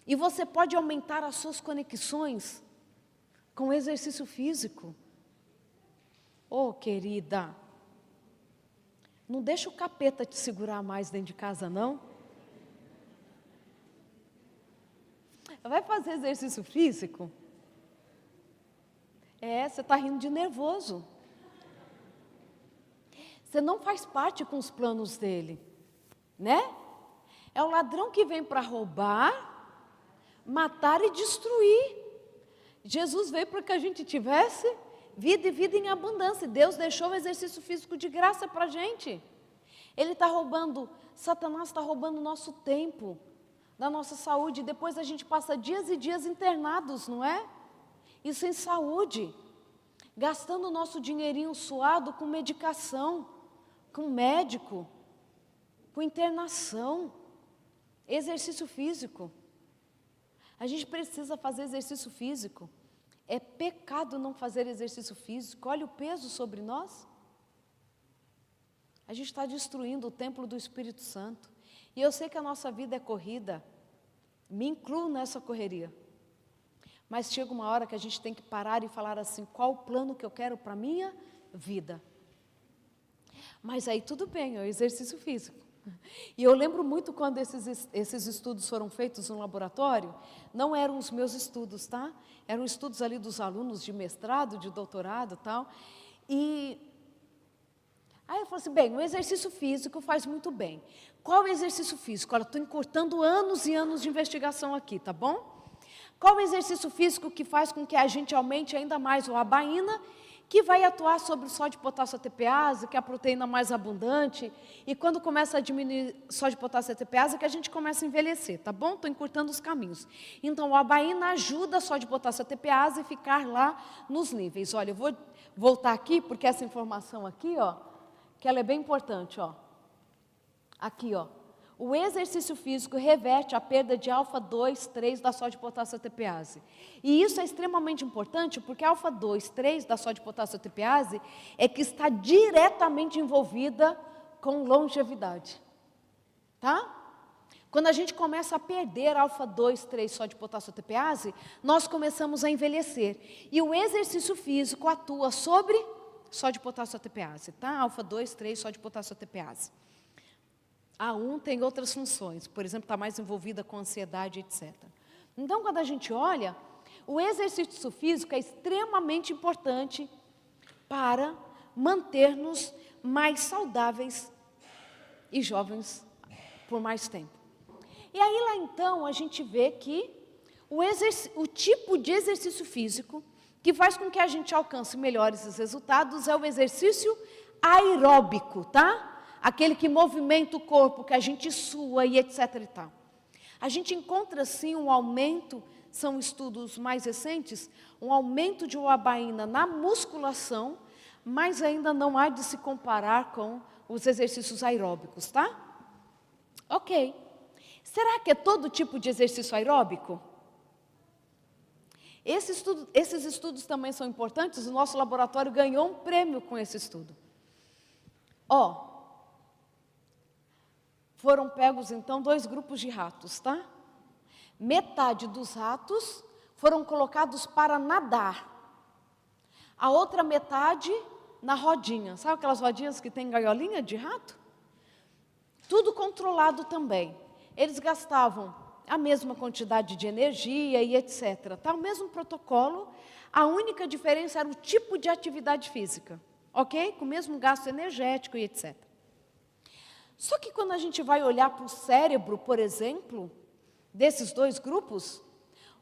E você pode aumentar as suas conexões com exercício físico. Querida, não deixa o capeta te segurar mais dentro de casa, não. Vai fazer exercício físico? Você está rindo de nervoso. Você não faz parte com os planos dele, né? É o ladrão que vem para roubar, matar e destruir. Jesus veio para que a gente tivesse vida e vida em abundância. Deus deixou o exercício físico de graça para a gente. Ele está roubando, Satanás está roubando o nosso tempo, da nossa saúde. Depois a gente passa dias e dias internados, não é? E sem saúde, gastando o nosso dinheirinho suado com medicação, com médico, com internação, exercício físico. A gente precisa fazer exercício físico. É pecado não fazer exercício físico. Olha o peso sobre nós. A gente está destruindo o templo do Espírito Santo. E eu sei que a nossa vida é corrida. Me incluo nessa correria. Mas chega uma hora que a gente tem que parar e falar assim, qual o plano que eu quero para a minha vida? Mas aí tudo bem, é o exercício físico. E eu lembro muito quando esses estudos foram feitos no laboratório, não eram os meus estudos, tá? Eram estudos ali dos alunos de mestrado, de doutorado e tal. E aí eu falei assim, bem, o exercício físico faz muito bem. Qual o exercício físico? Olha, estou encurtando anos e anos de investigação aqui, tá bom? Qual o exercício físico que faz com que a gente aumente ainda mais o abaína, que vai atuar sobre o sódio, potássio, ATPase, que é a proteína mais abundante, e quando começa a diminuir sódio, potássio, ATPase, que a gente começa a envelhecer, tá bom? Estou encurtando os caminhos. Então, o abaína ajuda a sódio, potássio, ATPase a ficar lá nos níveis. Olha, eu vou voltar aqui, porque essa informação aqui, ó, que ela é bem importante, ó. Aqui, ó. O exercício físico reverte a perda de alfa-2, 3 da sódio, potássio, ATPase. E isso é extremamente importante, porque a alfa-2, 3 da sódio, potássio, ATPase é que está diretamente envolvida com longevidade. Tá? Quando a gente começa a perder alfa-2, 3 sódio, potássio, ATPase, nós começamos a envelhecer. E o exercício físico atua sobre sódio, potássio, ATPase, tá? Alfa-2, 3 sódio, potássio, ATPase. A 1 tem outras funções, por exemplo, está mais envolvida com ansiedade, etc. Então, quando a gente olha, o exercício físico é extremamente importante para manter-nos mais saudáveis e jovens por mais tempo. E aí lá então a gente vê que o tipo de exercício físico que faz com que a gente alcance melhores resultados é o exercício aeróbico, tá? Aquele que movimenta o corpo, que a gente sua e etc. e tal. A gente encontra, sim, um aumento, são estudos mais recentes, um aumento de uabaína na musculação, mas ainda não há de se comparar com os exercícios aeróbicos, tá? Ok. Será que é todo tipo de exercício aeróbico? Esses estudos também são importantes, o nosso laboratório ganhou um prêmio com esse estudo. Ó. Foram pegos, então, 2 grupos de ratos, tá? Metade dos ratos foram colocados para nadar. A outra metade na rodinha. Sabe aquelas rodinhas que tem gaiolinha de rato? Tudo controlado também. Eles gastavam a mesma quantidade de energia e etc. Tá? O mesmo protocolo. A única diferença era o tipo de atividade física. Ok? Com o mesmo gasto energético e etc. Só que quando a gente vai olhar para o cérebro, por exemplo, desses 2 grupos,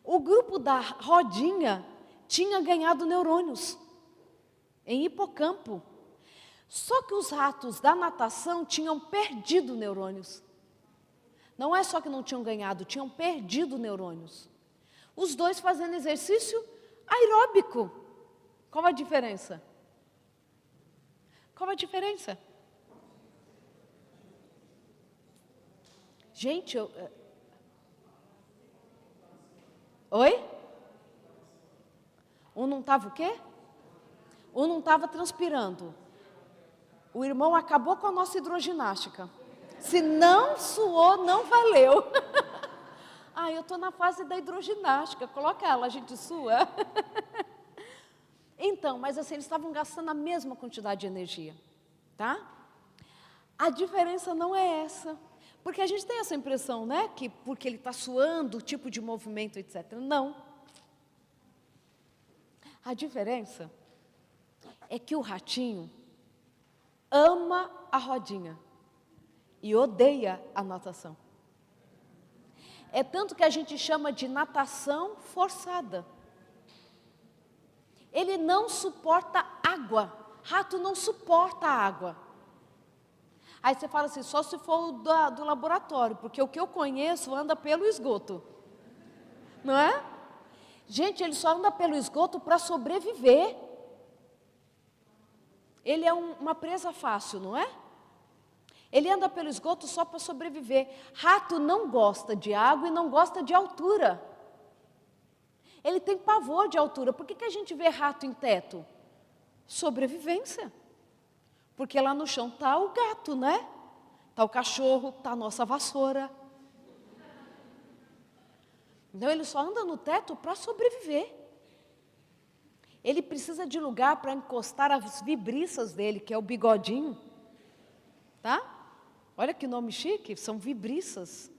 o grupo da rodinha tinha ganhado neurônios em hipocampo. Só que os ratos da natação tinham perdido neurônios. Não é só que não tinham ganhado, tinham perdido neurônios. Os 2 fazendo exercício aeróbico. Qual a diferença? Qual a diferença? Gente, Oi? Um não estava o quê? Um não estava transpirando. O irmão acabou com a nossa hidroginástica. Se não suou, não valeu. Eu estou na fase da hidroginástica. Coloca ela, a gente sua. Então, mas assim, eles estavam gastando a mesma quantidade de energia. Tá? A diferença não é essa. Porque a gente tem essa impressão, né? Que porque ele está suando, o tipo de movimento, etc. Não. A diferença é que o ratinho ama a rodinha e odeia a natação. É tanto que a gente chama de natação forçada. Ele não suporta água. Rato não suporta água. Aí você fala assim, só se for o do laboratório, porque o que eu conheço anda pelo esgoto. Não é? Gente, ele só anda pelo esgoto para sobreviver. Ele é uma presa fácil, não é? Ele anda pelo esgoto só para sobreviver. Rato não gosta de água e não gosta de altura. Ele tem pavor de altura. Por que a gente vê rato em teto? Sobrevivência. Porque lá no chão está o gato, né? Está o cachorro, está a nossa vassoura. Então ele só anda no teto para sobreviver. Ele precisa de lugar para encostar as vibriças dele, que é o bigodinho. Tá? Olha que nome chique, são vibriças.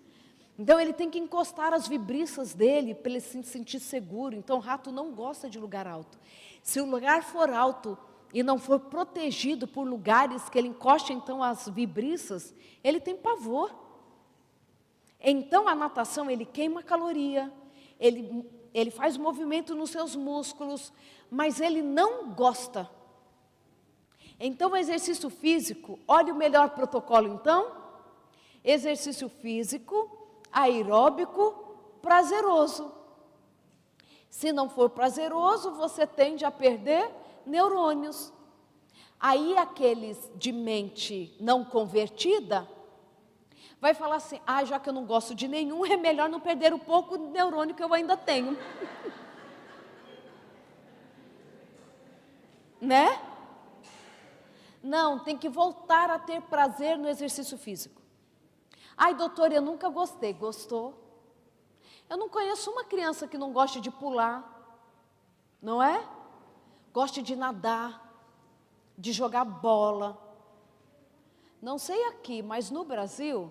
Então ele tem que encostar as vibriças dele para ele se sentir seguro. Então o rato não gosta de lugar alto. Se o lugar for alto e não for protegido por lugares que ele encoste então as vibriças, ele tem pavor. Então a natação ele queima caloria, ele faz movimento nos seus músculos, mas ele não gosta. Então o exercício físico, olha o melhor protocolo então, exercício físico, aeróbico, prazeroso. Se não for prazeroso, você tende a perder neurônios. Aí aqueles de mente não convertida, vai falar assim, já que eu não gosto de nenhum, é melhor não perder o pouco de neurônio que eu ainda tenho. Né? Não, tem que voltar a ter prazer no exercício físico. Ai, doutor, eu nunca gostei. Gostou? Eu não conheço uma criança que não goste de pular, não é? Goste de nadar, de jogar bola. Não sei aqui, mas no Brasil,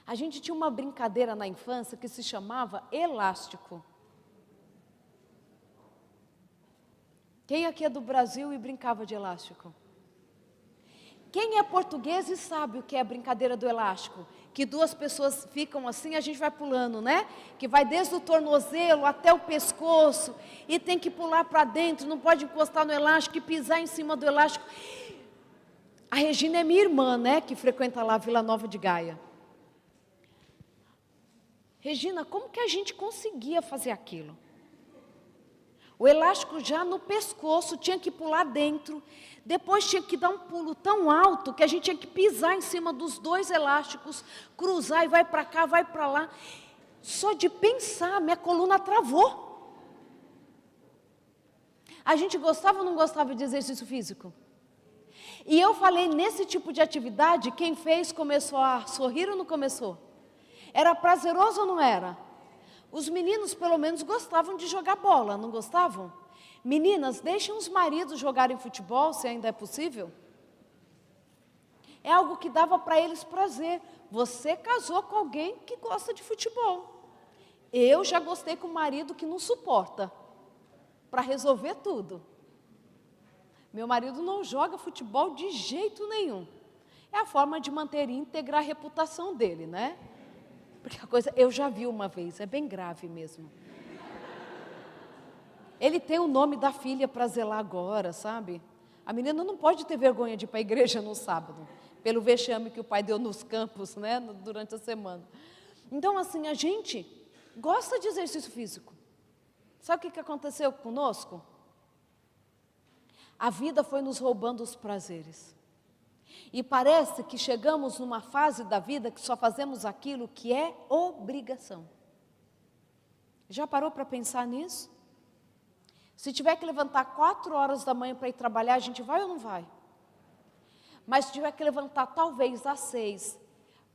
a gente tinha uma brincadeira na infância que se chamava elástico. Quem aqui é do Brasil e brincava de elástico? Quem é português e sabe o que é a brincadeira do elástico? Que duas pessoas ficam assim, a gente vai pulando, né? Que vai desde o tornozelo até o pescoço e tem que pular para dentro, não pode encostar no elástico e pisar em cima do elástico. A Regina é minha irmã, né? Que frequenta lá a Vila Nova de Gaia. Regina, como que a gente conseguia fazer aquilo? O elástico já no pescoço, tinha que pular dentro. Depois tinha que dar um pulo tão alto que a gente tinha que pisar em cima dos dois elásticos, cruzar e vai para cá, vai para lá. Só de pensar, minha coluna travou. A gente gostava ou não gostava de exercício físico? E eu falei, nesse tipo de atividade, quem fez começou a sorrir ou não começou? Era prazeroso ou não era? Os meninos, pelo menos, gostavam de jogar bola, não gostavam? Meninas, deixem os maridos jogarem futebol, se ainda é possível. É algo que dava para eles prazer. Você casou com alguém que gosta de futebol. Eu já gostei com um marido que não suporta, para resolver tudo. Meu marido não joga futebol de jeito nenhum. É a forma de manter íntegra a reputação dele, né? Porque a coisa, eu já vi uma vez, é bem grave mesmo. Ele tem o nome da filha para zelar agora, sabe? A menina não pode ter vergonha de ir para a igreja no sábado, pelo vexame que o pai deu nos campos, né, durante a semana. Então, assim, a gente gosta de exercício físico. Sabe o que aconteceu conosco? A vida foi nos roubando os prazeres. E parece que chegamos numa fase da vida que só fazemos aquilo que é obrigação. Já parou para pensar nisso? Se tiver que levantar 4 horas da manhã para ir trabalhar, a gente vai ou não vai? Mas se tiver que levantar talvez às 6,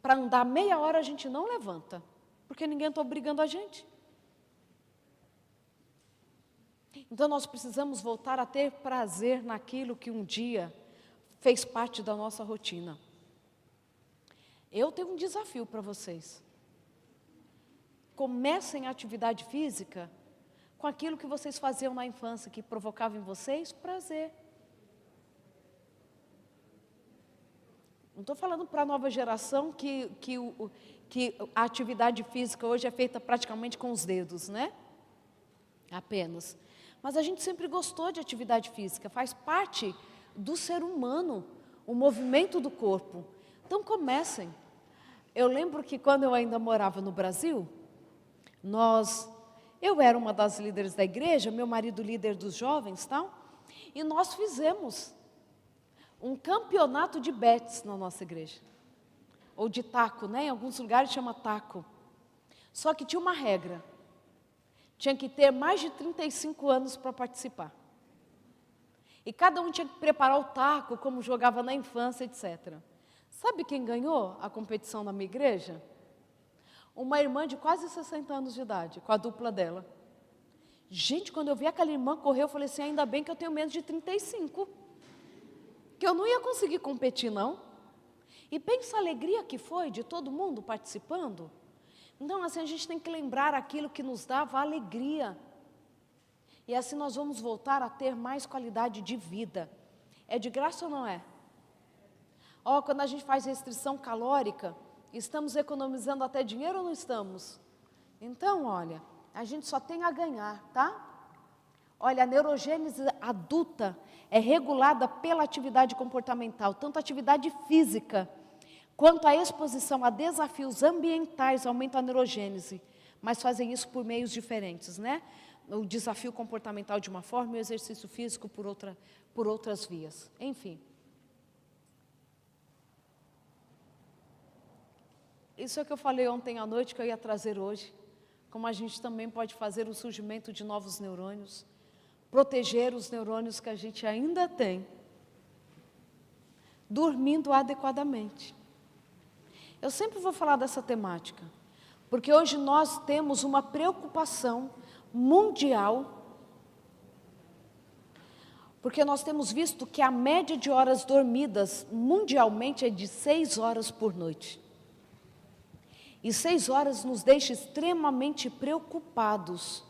para andar meia hora, a gente não levanta. Porque ninguém está obrigando a gente. Então nós precisamos voltar a ter prazer naquilo que um dia fez parte da nossa rotina. Eu tenho um desafio para vocês. Comecem a atividade física com aquilo que vocês faziam na infância, que provocava em vocês prazer. Não estou falando para a nova geração que a atividade física hoje é feita praticamente com os dedos, né? Apenas. Mas a gente sempre gostou de atividade física, faz parte do ser humano, o movimento do corpo. Então comecem. Eu lembro que quando eu ainda morava no Brasil, eu era uma das líderes da igreja, meu marido líder dos jovens, tal, e nós fizemos um campeonato de betes na nossa igreja. Ou de taco, né? Em alguns lugares chama taco. Só que tinha uma regra. Tinha que ter mais de 35 anos para participar. E cada um tinha que preparar o taco, como jogava na infância, etc. Sabe quem ganhou a competição na minha igreja? Uma irmã de quase 60 anos de idade, com a dupla dela. Gente, quando eu vi aquela irmã correr, eu falei assim, ainda bem que eu tenho menos de 35. Que eu não ia conseguir competir, não. E pensa a alegria que foi de todo mundo participando. Então, assim, a gente tem que lembrar aquilo que nos dava alegria. E assim nós vamos voltar a ter mais qualidade de vida. É de graça ou não é? Quando a gente faz restrição calórica, estamos economizando até dinheiro ou não estamos? Então, olha, a gente só tem a ganhar, tá? Olha, a neurogênese adulta é regulada pela atividade comportamental, tanto a atividade física, quanto a exposição a desafios ambientais aumenta a neurogênese, mas fazem isso por meios diferentes, né? O desafio comportamental de uma forma e o exercício físico por outras vias. Enfim. Isso é o que eu falei ontem à noite, que eu ia trazer hoje. Como a gente também pode fazer o surgimento de novos neurônios, proteger os neurônios que a gente ainda tem, dormindo adequadamente. Eu sempre vou falar dessa temática, porque hoje nós temos uma preocupação mundial, porque nós temos visto que a média de horas dormidas mundialmente é de 6 horas por noite. E 6 horas nos deixa extremamente preocupados,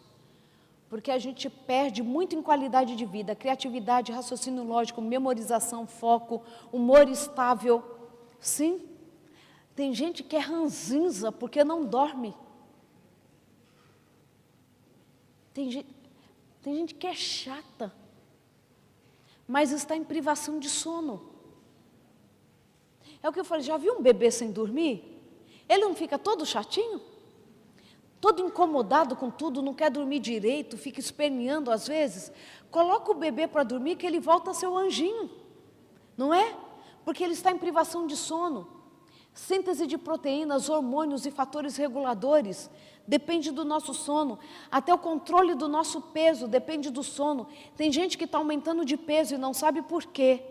porque a gente perde muito em qualidade de vida, criatividade, raciocínio lógico, memorização, foco, humor estável. Sim, tem gente que é ranzinza porque não dorme. Tem gente que é chata, mas está em privação de sono. É o que eu falei, já viu um bebê sem dormir? Ele não fica todo chatinho? Todo incomodado com tudo, não quer dormir direito, fica esperneando às vezes? Coloca o bebê para dormir que ele volta a ser o anjinho, não é? Porque ele está em privação de sono. Síntese de proteínas, hormônios e fatores reguladores depende do nosso sono. Até o controle do nosso peso depende do sono. Tem gente que está aumentando de peso e não sabe por quê.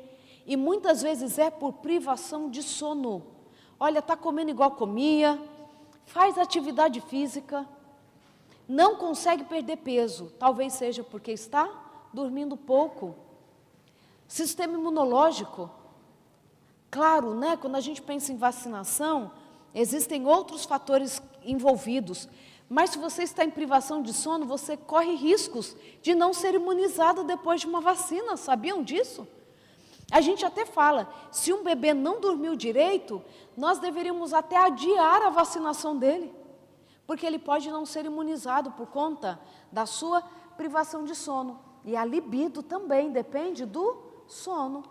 E muitas vezes é por privação de sono. Olha, está comendo igual comia, faz atividade física, não consegue perder peso. Talvez seja porque está dormindo pouco. Sistema imunológico. Claro, né? Quando a gente pensa em vacinação, existem outros fatores envolvidos. Mas se você está em privação de sono, você corre riscos de não ser imunizado depois de uma vacina. Sabiam disso? A gente até fala, se um bebê não dormiu direito, nós deveríamos até adiar a vacinação dele. Porque ele pode não ser imunizado por conta da sua privação de sono. E a libido também depende do sono.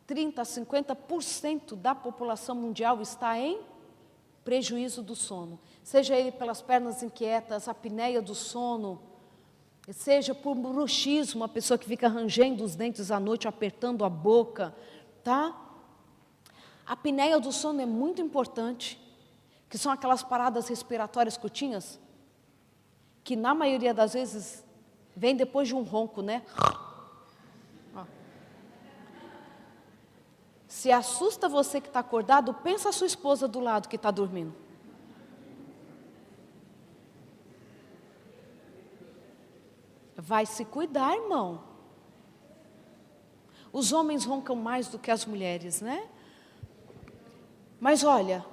30% a 50% da população mundial está em prejuízo do sono. Seja ele pelas pernas inquietas, apneia do sono, seja por bruxismo, uma pessoa que fica rangendo os dentes à noite, apertando a boca, tá? A apneia do sono é muito importante, que são aquelas paradas respiratórias curtinhas, que na maioria das vezes vem depois de um ronco, né? Se assusta você que está acordado, pensa a sua esposa do lado que está dormindo. Vai se cuidar, irmão. Os homens roncam mais do que as mulheres, né? Mas olha,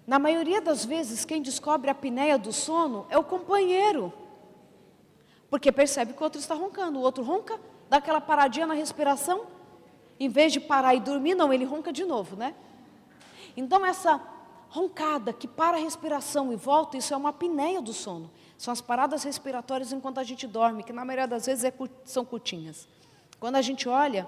na maioria das vezes, quem descobre a apneia do sono é o companheiro. Porque percebe que o outro está roncando. O outro ronca, dá aquela paradinha na respiração. Em vez de parar e dormir, não, ele ronca de novo, né? Então essa roncada que para a respiração e volta, isso é uma apneia do sono. São as paradas respiratórias enquanto a gente dorme, que na maioria das vezes são curtinhas. Quando a gente olha,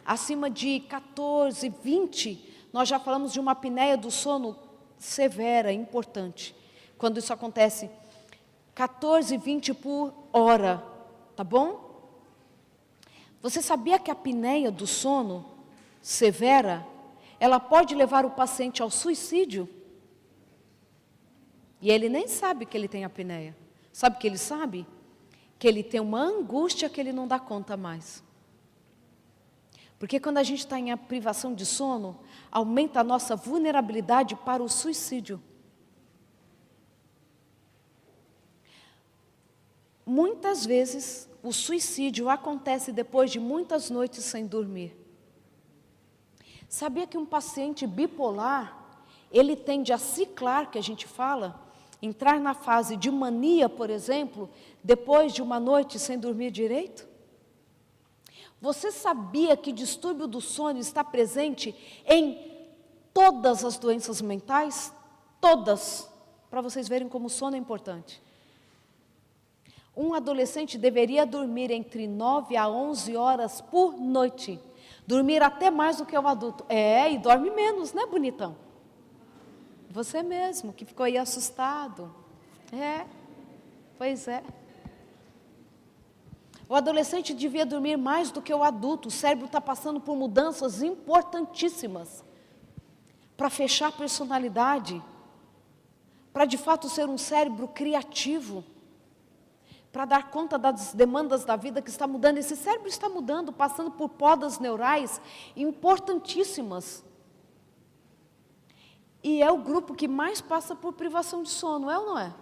acima de 14, 20, nós já falamos de uma apneia do sono severa, importante. Quando isso acontece 14, 20 por hora, tá bom? Você sabia que a apneia do sono severa, ela pode levar o paciente ao suicídio? E ele nem sabe que ele tem apneia. Sabe o que ele sabe? Que ele tem uma angústia que ele não dá conta mais. Porque quando a gente está em privação de sono, aumenta a nossa vulnerabilidade para o suicídio. Muitas vezes, o suicídio acontece depois de muitas noites sem dormir. Sabia que um paciente bipolar, ele tende a ciclar, que a gente fala, entrar na fase de mania, por exemplo, depois de uma noite sem dormir direito? Você sabia que distúrbio do sono está presente em todas as doenças mentais? Todas. Para vocês verem como o sono é importante. Um adolescente deveria dormir entre 9 a 11 horas por noite. Dormir até mais do que o adulto. E dorme menos, né, bonitão? Você mesmo, que ficou aí assustado. Pois é. O adolescente devia dormir mais do que o adulto. O cérebro está passando por mudanças importantíssimas para fechar a personalidade, para de fato ser um cérebro criativo, para dar conta das demandas da vida que está mudando. Esse cérebro está mudando, passando por podas neurais importantíssimas. E é o grupo que mais passa por privação de sono, é ou não é?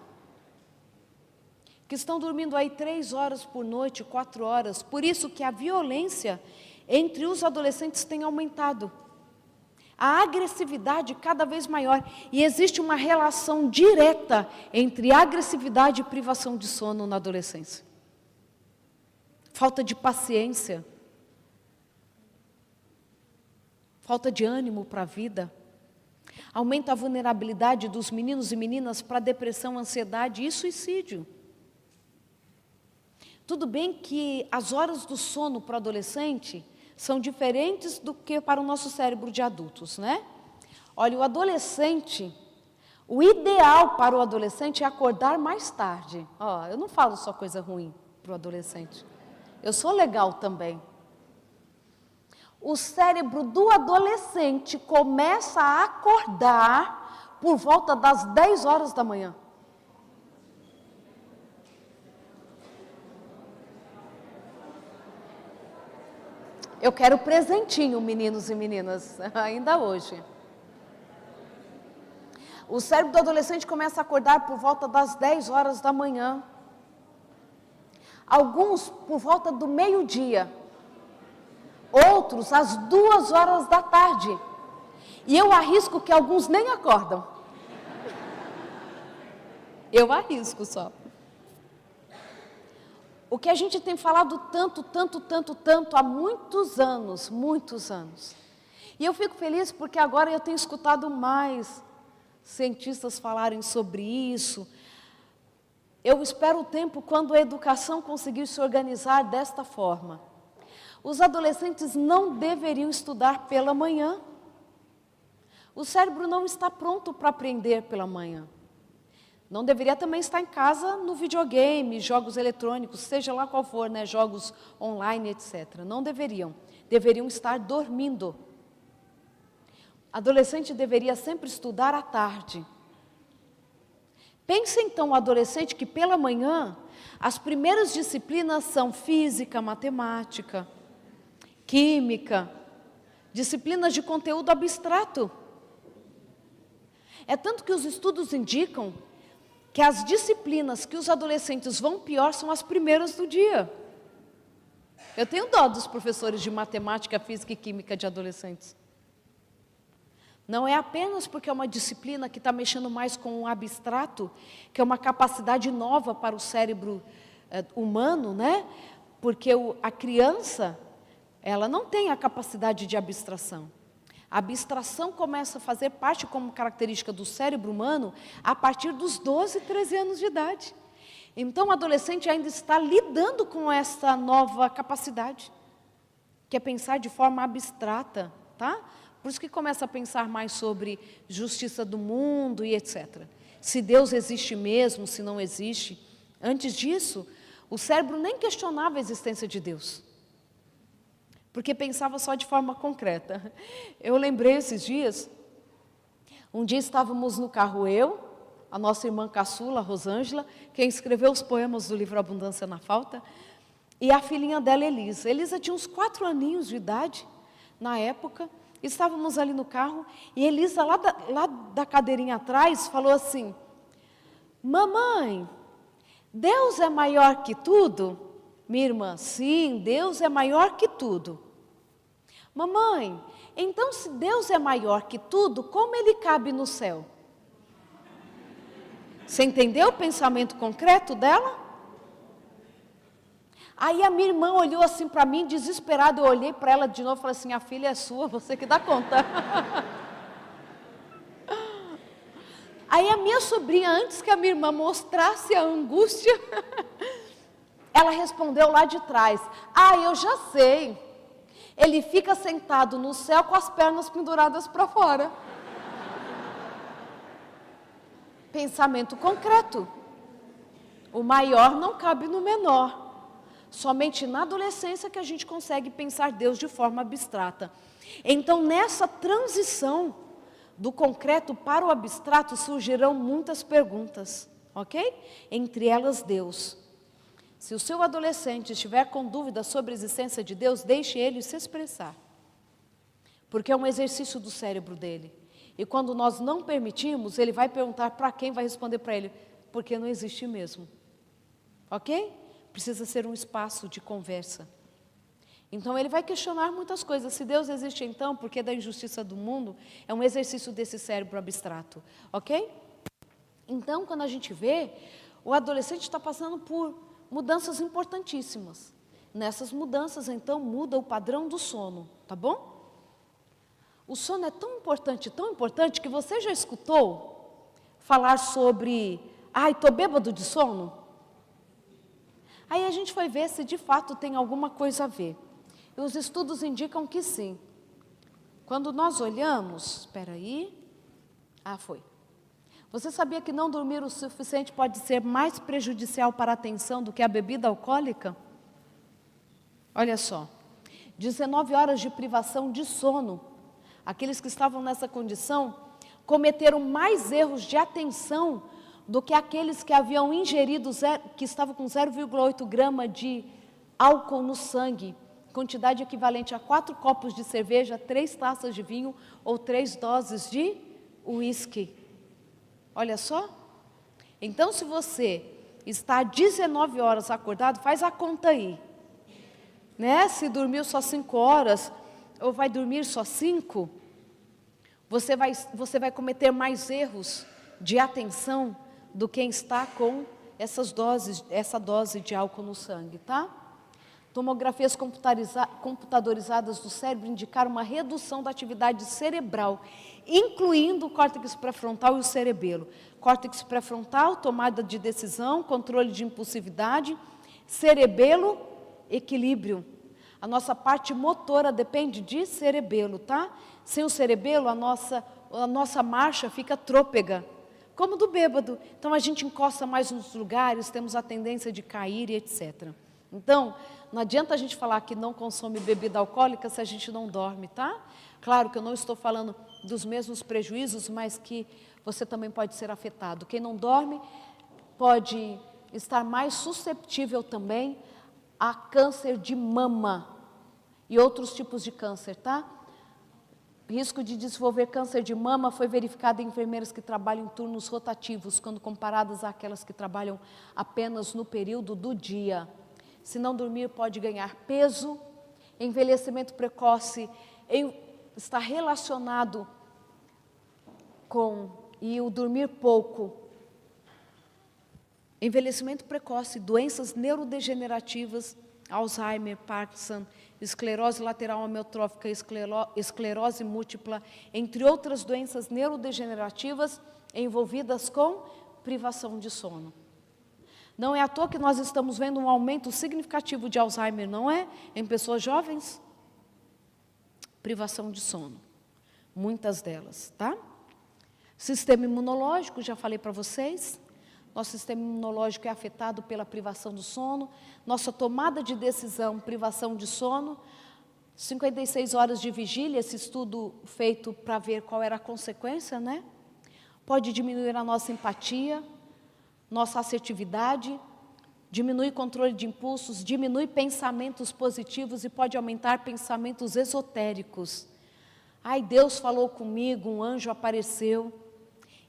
Que estão dormindo aí 3 horas por noite, 4 horas. Por isso que a violência entre os adolescentes tem aumentado. A agressividade cada vez maior. E existe uma relação direta entre agressividade e privação de sono na adolescência. Falta de paciência. Falta de ânimo para a vida. Aumenta a vulnerabilidade dos meninos e meninas para depressão, ansiedade e suicídio. Tudo bem que as horas do sono para o adolescente são diferentes do que para o nosso cérebro de adultos, né? Olha, o adolescente, o ideal para o adolescente é acordar mais tarde. Eu não falo só coisa ruim para o adolescente. Eu sou legal também. O cérebro do adolescente começa a acordar por volta das 10 horas da manhã. Eu quero presentinho, meninos e meninas, ainda hoje. O cérebro do adolescente começa a acordar por volta das 10 horas da manhã. Alguns por volta do meio-dia. Outros às 2 horas da tarde. E eu arrisco que alguns nem acordam. Eu arrisco só. O que a gente tem falado tanto há muitos anos. E eu fico feliz porque agora eu tenho escutado mais cientistas falarem sobre isso. Eu espero o tempo quando a educação conseguir se organizar desta forma. Os adolescentes não deveriam estudar pela manhã. O cérebro não está pronto para aprender pela manhã. Não deveria também estar em casa no videogame, jogos eletrônicos, seja lá qual for, né, jogos online, etc. Não deveriam. Deveriam estar dormindo. Adolescente deveria sempre estudar à tarde. Pense então o adolescente que pela manhã, as primeiras disciplinas são física, matemática, química, disciplinas de conteúdo abstrato. É tanto que os estudos indicam que as disciplinas que os adolescentes vão pior são as primeiras do dia. Eu tenho dó dos professores de matemática, física e química de adolescentes. Não é apenas porque é uma disciplina que está mexendo mais com o abstrato, que é uma capacidade nova para o cérebro humano, né? Porque a criança, ela não tem a capacidade de abstração. A abstração começa a fazer parte como característica do cérebro humano a partir dos 12, 13 anos de idade. Então, o adolescente ainda está lidando com essa nova capacidade, que é pensar de forma abstrata, tá? Por isso que começa a pensar mais sobre justiça do mundo e etc. Se Deus existe mesmo, se não existe. Antes disso, o cérebro nem questionava a existência de Deus, porque pensava só de forma concreta. Eu lembrei esses dias, um dia estávamos no carro a nossa irmã caçula, Rosângela, quem escreveu os poemas do livro Abundância na Falta, e a filhinha dela, Elisa. Elisa tinha uns 4 aninhos de idade, na época. Estávamos ali no carro, e Elisa, lá da cadeirinha atrás, falou assim: mamãe, Deus é maior que tudo? Minha irmã: sim, Deus é maior que tudo. Mamãe, então se Deus é maior que tudo, como Ele cabe no céu? Você entendeu o pensamento concreto dela? Aí a minha irmã olhou assim para mim, desesperada. Eu olhei para ela de novo e falei assim: a filha é sua, você que dá conta. Aí a minha sobrinha, antes que a minha irmã mostrasse a angústia, ela respondeu lá de trás: ah, eu já sei. Ele fica sentado no céu com as pernas penduradas para fora. Pensamento concreto. O maior não cabe no menor. Somente na adolescência que a gente consegue pensar Deus de forma abstrata. Então, nessa transição do concreto para o abstrato, surgirão muitas perguntas, ok? Entre elas, Deus. Se o seu adolescente estiver com dúvidas sobre a existência de Deus, deixe ele se expressar. Porque é um exercício do cérebro dele. E quando nós não permitimos, ele vai perguntar para quem, vai responder para ele: porque não existe mesmo. Ok? Precisa ser um espaço de conversa. Então ele vai questionar muitas coisas. Se Deus existe então, por que da injustiça do mundo? É um exercício desse cérebro abstrato. Ok? Então, quando a gente vê, o adolescente está passando por mudanças importantíssimas. Nessas mudanças, então, muda o padrão do sono. Tá bom? O sono é tão importante, que você já escutou falar sobre: ai, estou bêbado de sono? Aí a gente foi ver se de fato tem alguma coisa a ver. E os estudos indicam que sim. Quando nós olhamos, espera aí. Foi. Você sabia que não dormir o suficiente pode ser mais prejudicial para a atenção do que a bebida alcoólica? Olha só, 19 horas de privação de sono. Aqueles que estavam nessa condição cometeram mais erros de atenção do que aqueles que haviam ingerido, que estavam com 0,8 grama de álcool no sangue, quantidade equivalente a 4 copos de cerveja, 3 taças de vinho ou 3 doses de uísque. Olha só. Então, se você está 19 horas acordado, faz a conta aí. Né? Se dormiu só 5 horas, ou vai dormir só 5, você vai cometer mais erros de atenção do que está com essa dose de álcool no sangue, tá? Tomografias computadorizadas do cérebro indicaram uma redução da atividade cerebral, incluindo o córtex pré-frontal e o cerebelo. Córtex pré-frontal, tomada de decisão, controle de impulsividade; cerebelo, equilíbrio. A nossa parte motora depende de cerebelo, tá? Sem o cerebelo, a nossa marcha fica trôpega, como do bêbado. Então, a gente encosta mais nos lugares, temos a tendência de cair e etc. Então, não adianta a gente falar que não consome bebida alcoólica se a gente não dorme, tá? Claro que eu não estou falando dos mesmos prejuízos, mas que você também pode ser afetado. Quem não dorme pode estar mais susceptível também a câncer de mama e outros tipos de câncer, tá? Risco de desenvolver câncer de mama foi verificado em enfermeiras que trabalham em turnos rotativos, quando comparadas àquelas que trabalham apenas no período do dia. Se não dormir, pode ganhar peso. Envelhecimento precoce está relacionado com, e o dormir pouco. Envelhecimento precoce, doenças neurodegenerativas, Alzheimer, Parkinson, esclerose lateral amiotrófica, esclerose múltipla, entre outras doenças neurodegenerativas envolvidas com privação de sono. Não é à toa que nós estamos vendo um aumento significativo de Alzheimer, não é? Em pessoas jovens. Privação de sono. Muitas delas, tá? Sistema imunológico, já falei para vocês. Nosso sistema imunológico é afetado pela privação do sono. Nossa tomada de decisão, privação de sono. 56 horas de vigília, esse estudo feito para ver qual era a consequência, né? Pode diminuir a nossa empatia, nossa assertividade, diminui controle de impulsos, diminui pensamentos positivos e pode aumentar pensamentos esotéricos. Ai, Deus falou comigo, um anjo apareceu.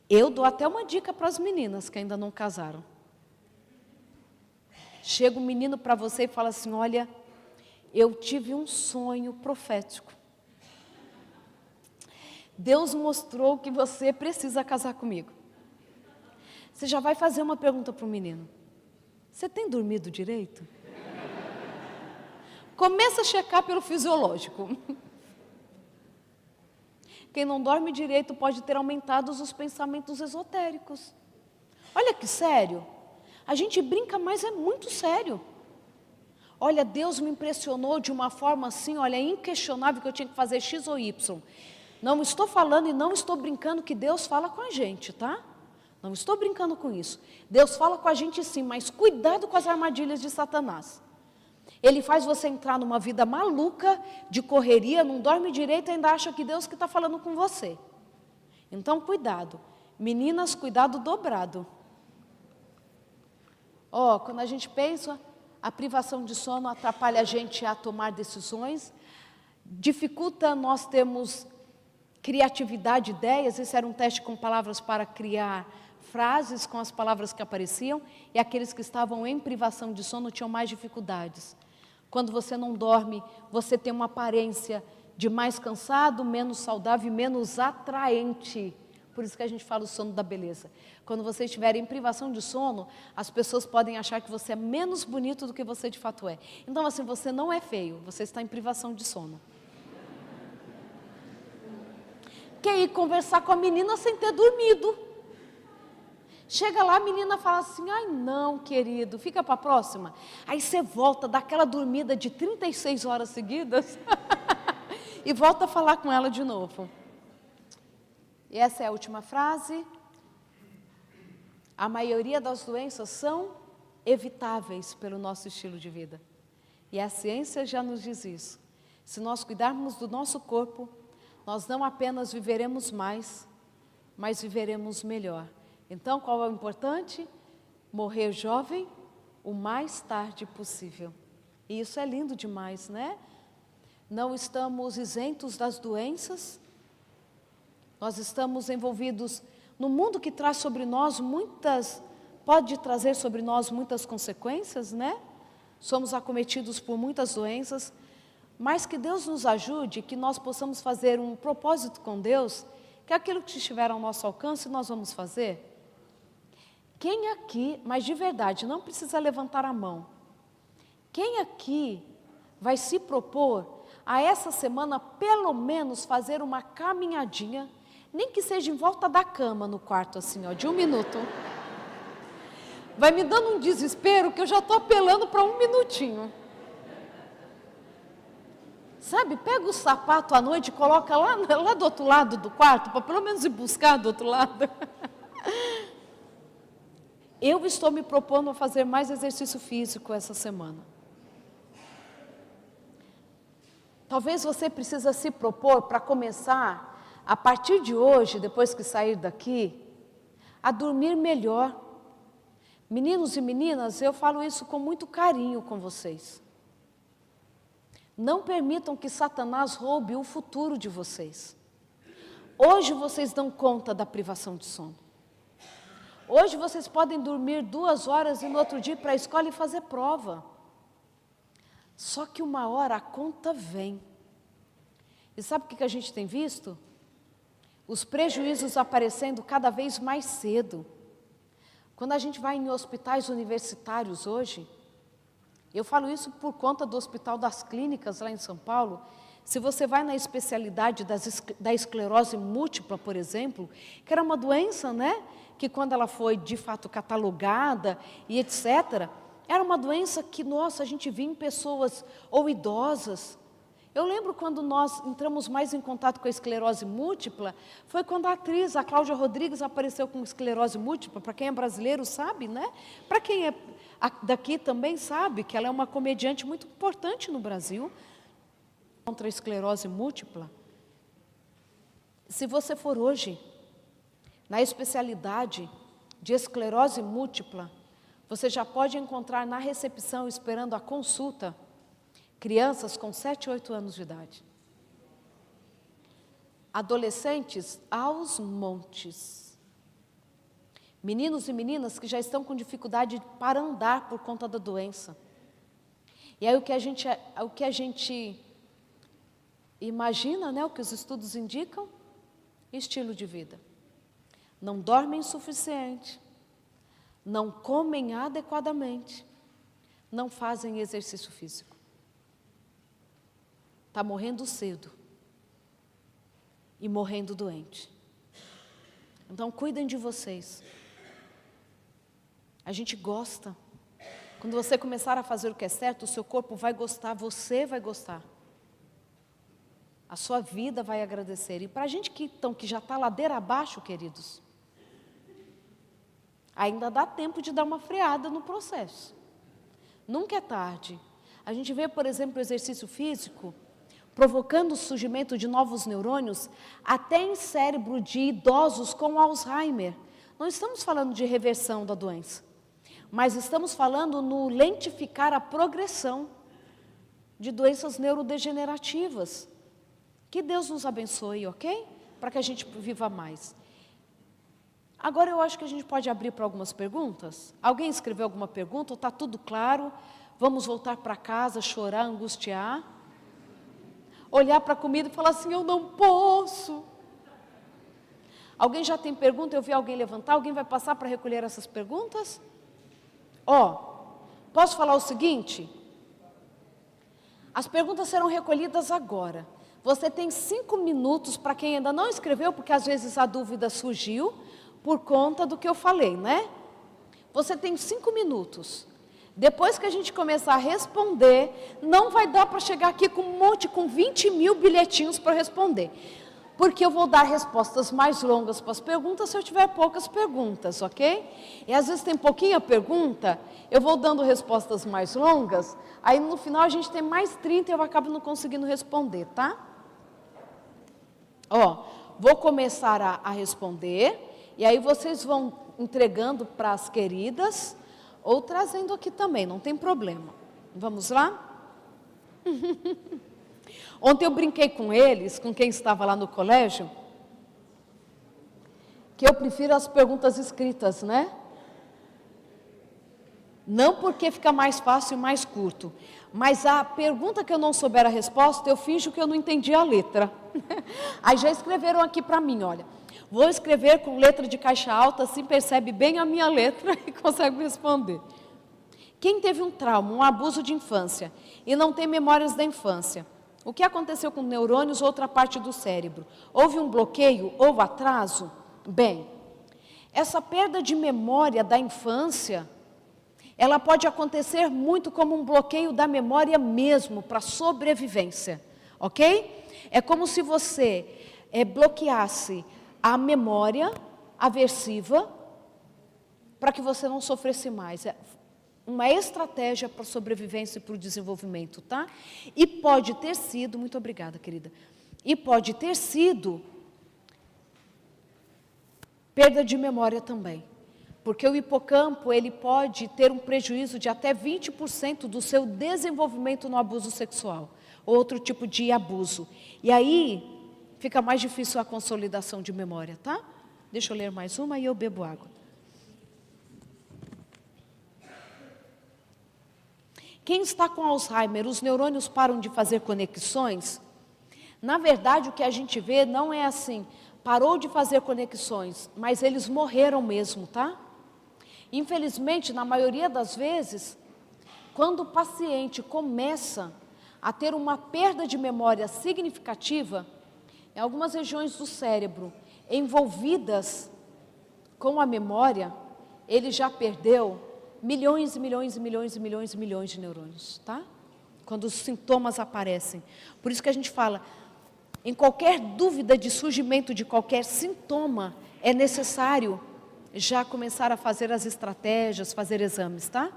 Eu dou até uma dica para as meninas que ainda não casaram. Chega um menino para você e fala assim, olha, eu tive um sonho profético. Deus mostrou que você precisa casar comigo. Você já vai fazer uma pergunta para o menino. Você tem dormido direito? Começa a checar pelo fisiológico. Quem não dorme direito pode ter aumentado os pensamentos esotéricos. Olha que sério. A gente brinca, mas é muito sério. Olha, Deus me impressionou de uma forma assim, olha, inquestionável que eu tinha que fazer X ou Y. Não estou falando e não estou brincando que Deus fala com a gente, tá? Não estou brincando com isso. Deus fala com a gente sim, mas cuidado com as armadilhas de Satanás. Ele faz você entrar numa vida maluca, de correria, não dorme direito e ainda acha que Deus que está falando com você. Então, cuidado. Meninas, cuidado dobrado. Quando a gente pensa, a privação de sono atrapalha a gente a tomar decisões, dificulta nós termos criatividade, ideias. Esse era um teste com palavras para criar frases com as palavras que apareciam, e aqueles que estavam em privação de sono tinham mais dificuldades. Quando você não dorme, você tem uma aparência de mais cansado, menos saudável e menos atraente. Por isso que a gente fala o sono da beleza. Quando você estiver em privação de sono, as pessoas podem achar que você é menos bonito do que você de fato é. Então, assim, você não é feio, você está em privação de sono. Quer ir conversar com a menina sem ter dormido. Chega lá, a menina fala assim, ai não, querido, fica para a próxima. Aí você volta, dá aquela dormida de 36 horas seguidas e volta a falar com ela de novo. E essa é a última frase. A maioria das doenças são evitáveis pelo nosso estilo de vida. E a ciência já nos diz isso. Se nós cuidarmos do nosso corpo, nós não apenas viveremos mais, mas viveremos melhor. Então, qual é o importante? Morrer jovem o mais tarde possível. E isso é lindo demais, né? Não estamos isentos das doenças. Nós estamos envolvidos no mundo que traz sobre nós pode trazer sobre nós muitas consequências, né? Somos acometidos por muitas doenças, mas que Deus nos ajude, que nós possamos fazer um propósito com Deus, que aquilo que estiver ao nosso alcance nós vamos fazer. Quem aqui, mas de verdade, não precisa levantar a mão, quem aqui vai se propor a essa semana pelo menos fazer uma caminhadinha, nem que seja em volta da cama no quarto assim, de 1 minuto. Vai me dando um desespero que eu já estou apelando para 1 minutinho. Sabe, pega o sapato à noite e coloca lá do outro lado do quarto, para pelo menos ir buscar do outro lado. Eu estou me propondo a fazer mais exercício físico essa semana. Talvez você precisa se propor para começar, a partir de hoje, depois que sair daqui, a dormir melhor. Meninos e meninas, eu falo isso com muito carinho com vocês. Não permitam que Satanás roube o futuro de vocês. Hoje vocês dão conta da privação de sono. Hoje vocês podem dormir 2 horas e no outro dia ir para a escola e fazer prova. Só que uma hora a conta vem. E sabe o que a gente tem visto? Os prejuízos aparecendo cada vez mais cedo. Quando a gente vai em hospitais universitários hoje, eu falo isso por conta do Hospital das Clínicas lá em São Paulo. Se você vai na especialidade da esclerose múltipla, por exemplo, que era uma doença, né, que quando ela foi de fato catalogada e etc., era uma doença que, nossa, a gente via em pessoas ou idosas. Eu lembro quando nós entramos mais em contato com a esclerose múltipla, foi quando a atriz, a Cláudia Rodrigues, apareceu com esclerose múltipla. Para quem é brasileiro sabe, né? Para quem é daqui também sabe que ela é uma comediante muito importante no Brasil, contra a esclerose múltipla. Se você for hoje na especialidade de esclerose múltipla, você já pode encontrar na recepção, esperando a consulta, crianças com 7, 8 anos de idade. Adolescentes aos montes. Meninos e meninas que já estão com dificuldade para andar por conta da doença. E aí o que a gente imagina, né, o que os estudos indicam? Estilo de vida. Não dormem o suficiente, não comem adequadamente, não fazem exercício físico. Está morrendo cedo e morrendo doente. Então, cuidem de vocês. A gente gosta. Quando você começar a fazer o que é certo, o seu corpo vai gostar, você vai gostar. A sua vida vai agradecer. E para a gente que já está ladeira abaixo, queridos, ainda dá tempo de dar uma freada no processo. Nunca é tarde. A gente vê, por exemplo, o exercício físico provocando o surgimento de novos neurônios até em cérebro de idosos com Alzheimer. Não estamos falando de reversão da doença, mas estamos falando no lentificar a progressão de doenças neurodegenerativas. Que Deus nos abençoe, ok? Para que a gente viva mais. Agora eu acho que a gente pode abrir para algumas perguntas. Alguém escreveu alguma pergunta? Ou está tudo claro? Vamos voltar para casa, chorar, angustiar? Olhar para a comida e falar assim, eu não posso. Alguém já tem pergunta? Eu vi alguém levantar. Alguém vai passar para recolher essas perguntas? Posso falar o seguinte? As perguntas serão recolhidas agora. Você tem 5 minutos para quem ainda não escreveu, porque às vezes a dúvida surgiu por conta do que eu falei, né? Você tem 5 minutos. Depois que a gente começar a responder, não vai dar para chegar aqui com 20 mil bilhetinhos para responder. Porque eu vou dar respostas mais longas para as perguntas se eu tiver poucas perguntas, ok? E às vezes tem pouquinha pergunta, eu vou dando respostas mais longas, aí no final a gente tem mais 30 e eu acabo não conseguindo responder, tá? Vou começar a responder, e aí vocês vão entregando para as queridas, ou trazendo aqui também, não tem problema. Vamos lá? Ontem eu brinquei com eles, com quem estava lá no colégio, que eu prefiro as perguntas escritas, né? Não porque fica mais fácil e mais curto, mas a pergunta que eu não souber a resposta, eu finjo que eu não entendi a letra. Aí já escreveram aqui para mim, olha, vou escrever com letra de caixa alta, assim percebe bem a minha letra e consegue responder. Quem teve um trauma, um abuso de infância e não tem memórias da infância, o que aconteceu com neurônios ou outra parte do cérebro? Houve um bloqueio ou atraso? Bem, essa perda de memória da infância, ela pode acontecer muito como um bloqueio da memória mesmo, para sobrevivência, ok? É como se você bloqueasse a memória aversiva para que você não sofresse mais. É uma estratégia para a sobrevivência e para o desenvolvimento, tá? E pode ter sido, muito obrigada, querida, e pode ter sido perda de memória também. Porque o hipocampo, ele pode ter um prejuízo de até 20% do seu desenvolvimento no abuso sexual, ou outro tipo de abuso. E aí, fica mais difícil a consolidação de memória, tá? Deixa eu ler mais uma e eu bebo água. Quem está com Alzheimer, os neurônios param de fazer conexões? Na verdade, o que a gente vê não é assim, parou de fazer conexões, mas eles morreram mesmo, tá? Infelizmente, na maioria das vezes, quando o paciente começa a ter uma perda de memória significativa, em algumas regiões do cérebro envolvidas com a memória, ele já perdeu milhões e milhões e milhões e milhões e milhões de neurônios, tá? Quando os sintomas aparecem. Por isso que a gente fala, em qualquer dúvida de surgimento de qualquer sintoma, é necessário já começar a fazer as estratégias, fazer exames, tá?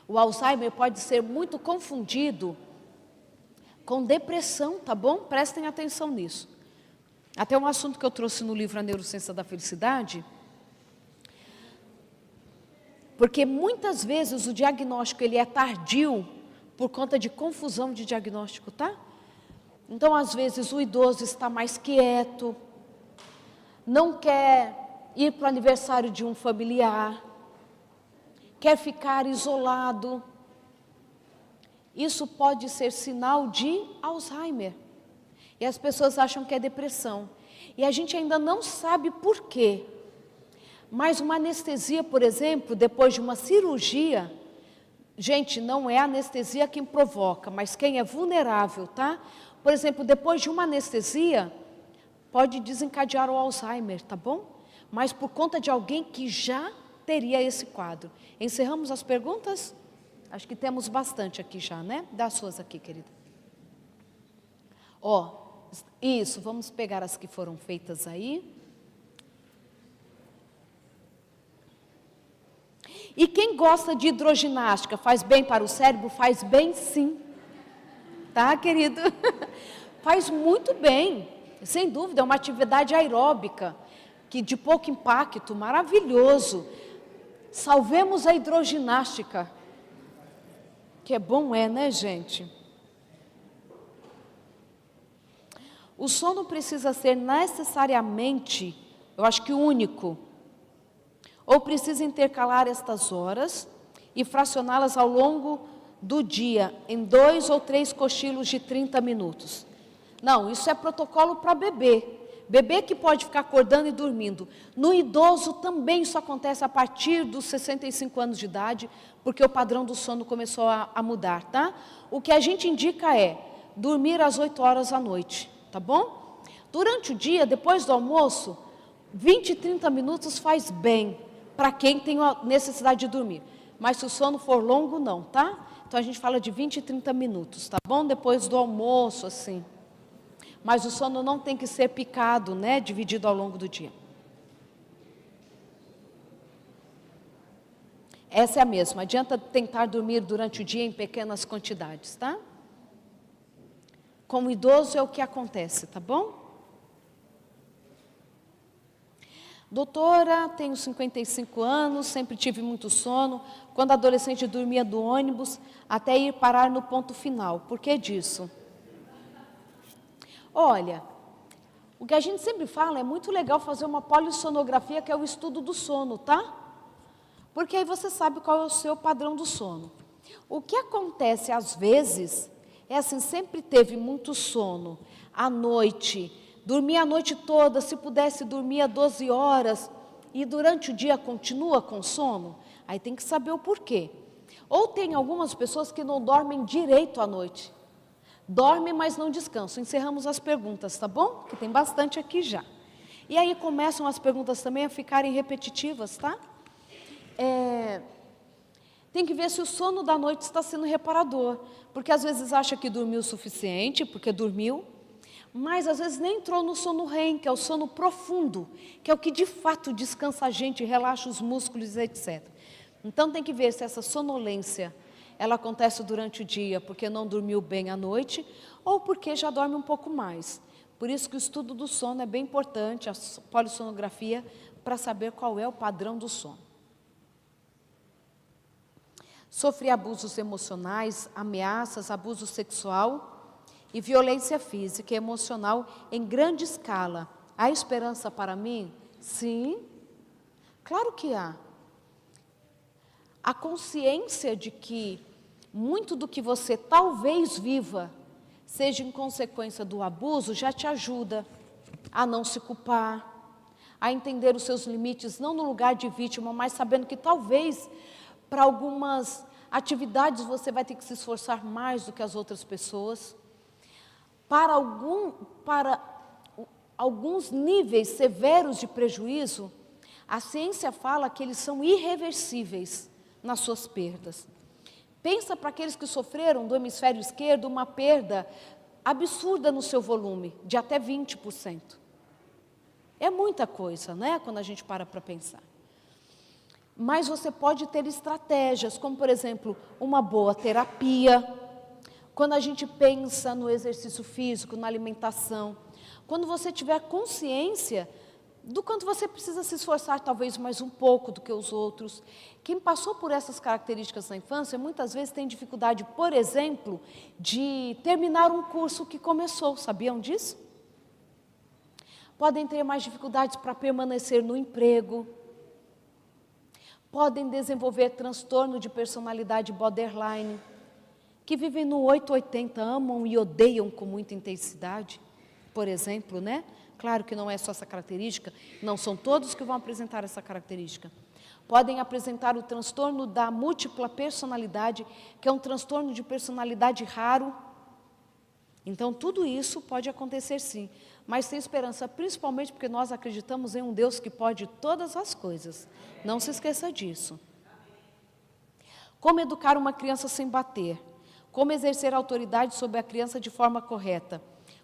O Alzheimer pode ser muito confundido com depressão, tá bom? Prestem atenção nisso. Até um assunto que eu trouxe no livro A Neurociência da Felicidade, porque muitas vezes o diagnóstico ele é tardio por conta de confusão de diagnóstico, tá? Então, às vezes, o idoso está mais quieto, não quer ir para o aniversário de um familiar, quer ficar isolado. Isso pode ser sinal de Alzheimer. E as pessoas acham que é depressão. E a gente ainda não sabe por quê. Mas uma anestesia, por exemplo, depois de uma cirurgia, gente, não é a anestesia quem provoca, mas quem é vulnerável, tá? Por exemplo, depois de uma anestesia, pode desencadear o Alzheimer, tá bom? Mas por conta de alguém que já teria esse quadro. Encerramos as perguntas? Acho que temos bastante aqui já, né? Dá as suas aqui, querida. Ó, isso, vamos pegar as que foram feitas aí. E quem gosta de hidroginástica, faz bem para o cérebro? Faz bem sim. Tá, querido? Faz muito bem. Sem dúvida, é uma atividade aeróbica, que de pouco impacto, maravilhoso. Salvemos a hidroginástica. Que é bom, né, gente? O sono precisa ser necessariamente, eu acho que único, ou precisa intercalar estas horas e fracioná-las ao longo do dia em 2 ou 3 cochilos de 30 minutos. Não, isso é protocolo para bebê. Bebê que pode ficar acordando e dormindo. No idoso também isso acontece a partir dos 65 anos de idade, porque o padrão do sono começou a mudar, tá? O que a gente indica é dormir às 8 horas da noite, tá bom? Durante o dia, depois do almoço, 20, 30 minutos faz bem para quem tem a necessidade de dormir. Mas se o sono for longo, não, tá? Então a gente fala de 20, 30 minutos, tá bom? Depois do almoço, assim. Mas o sono não tem que ser picado, né? Dividido ao longo do dia. Essa é a mesma. Adianta tentar dormir durante o dia em pequenas quantidades, tá? Com o idoso é o que acontece, tá bom? Doutora, tenho 55 anos, sempre tive muito sono. Quando adolescente dormia do ônibus até ir parar no ponto final. Por que disso? Olha, o que a gente sempre fala, é muito legal fazer uma polissonografia, que é o estudo do sono, tá? Porque aí você sabe qual é o seu padrão do sono. O que acontece às vezes, é assim, sempre teve muito sono, à noite, dormia a noite toda, se pudesse dormia 12 horas, e durante o dia continua com sono, aí tem que saber o porquê. Ou tem algumas pessoas que não dormem direito à noite. Dorme, mas não descansam. Encerramos as perguntas, tá bom? Que tem bastante aqui já. E aí começam as perguntas também a ficarem repetitivas, tá? Tem que ver se o sono da noite está sendo reparador. Porque às vezes acha que dormiu o suficiente, porque dormiu, mas às vezes nem entrou no sono REM, que é o sono profundo, que é o que de fato descansa a gente, relaxa os músculos, etc. Então tem que ver se essa sonolência ela acontece durante o dia porque não dormiu bem à noite ou porque já dorme um pouco mais. Por isso que o estudo do sono é bem importante, a polissonografia, para saber qual é o padrão do sono. Sofrer abusos emocionais, ameaças, abuso sexual e violência física e emocional em grande escala. Há esperança para mim? Sim, claro que há. A consciência de que muito do que você talvez viva seja em consequência do abuso já te ajuda a não se culpar, a entender os seus limites, não no lugar de vítima, mas sabendo que talvez para algumas atividades você vai ter que se esforçar mais do que as outras pessoas. Para alguns níveis severos de prejuízo, a ciência fala que eles são irreversíveis nas suas perdas. Pensa para aqueles que sofreram do hemisfério esquerdo uma perda absurda no seu volume, de até 20%. É muita coisa, né, quando a gente para pensar. Mas você pode ter estratégias, como por exemplo, uma boa terapia, quando a gente pensa no exercício físico, na alimentação, quando você tiver consciência do quanto você precisa se esforçar, talvez mais um pouco do que os outros. Quem passou por essas características na infância, muitas vezes tem dificuldade, por exemplo, de terminar um curso que começou, sabiam disso? Podem ter mais dificuldades para permanecer no emprego, podem desenvolver transtorno de personalidade borderline, que vivem no 880, amam e odeiam com muita intensidade, por exemplo, né? Claro que não é só essa característica, não são todos que vão apresentar essa característica. Podem apresentar o transtorno da múltipla personalidade, que é um transtorno de personalidade raro. Então, tudo isso pode acontecer sim, mas tem esperança, principalmente porque nós acreditamos em um Deus que pode todas as coisas. Não se esqueça disso. Como educar uma criança sem bater? Como exercer autoridade sobre a criança de forma correta?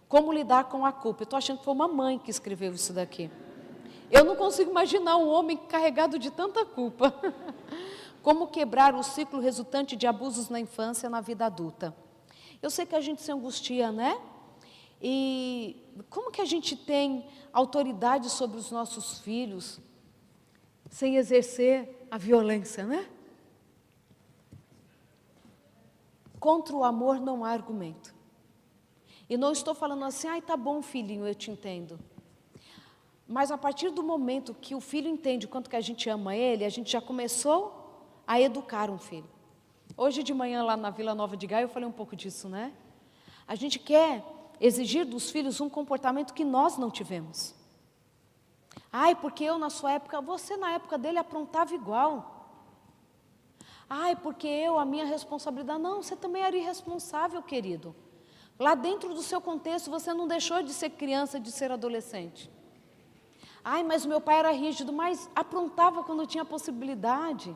Como lidar com a culpa? Eu estou achando que foi uma mãe que escreveu isso daqui. Eu não consigo imaginar um homem carregado de tanta culpa. Como quebrar o ciclo resultante de abusos na infância e na vida adulta? Eu sei que a gente se angustia, né? E como que a gente tem autoridade sobre os nossos filhos sem exercer a violência, né? Contra o amor não há argumento. E não estou falando assim, ai, tá bom, filhinho, eu te entendo. Mas a partir do momento que o filho entende o quanto que a gente ama ele, a gente já começou a educar um filho. Hoje de manhã, lá na Vila Nova de Gaia, eu falei um pouco disso, né? A gente quer exigir dos filhos um comportamento que nós não tivemos. Ai, porque eu na sua época, você na época dele aprontava igual. Ai, porque a minha responsabilidade. Não, você também era irresponsável, querido. Lá dentro do seu contexto, você não deixou de ser criança, de ser adolescente. Ai, mas meu pai era rígido, mas aprontava quando tinha possibilidade.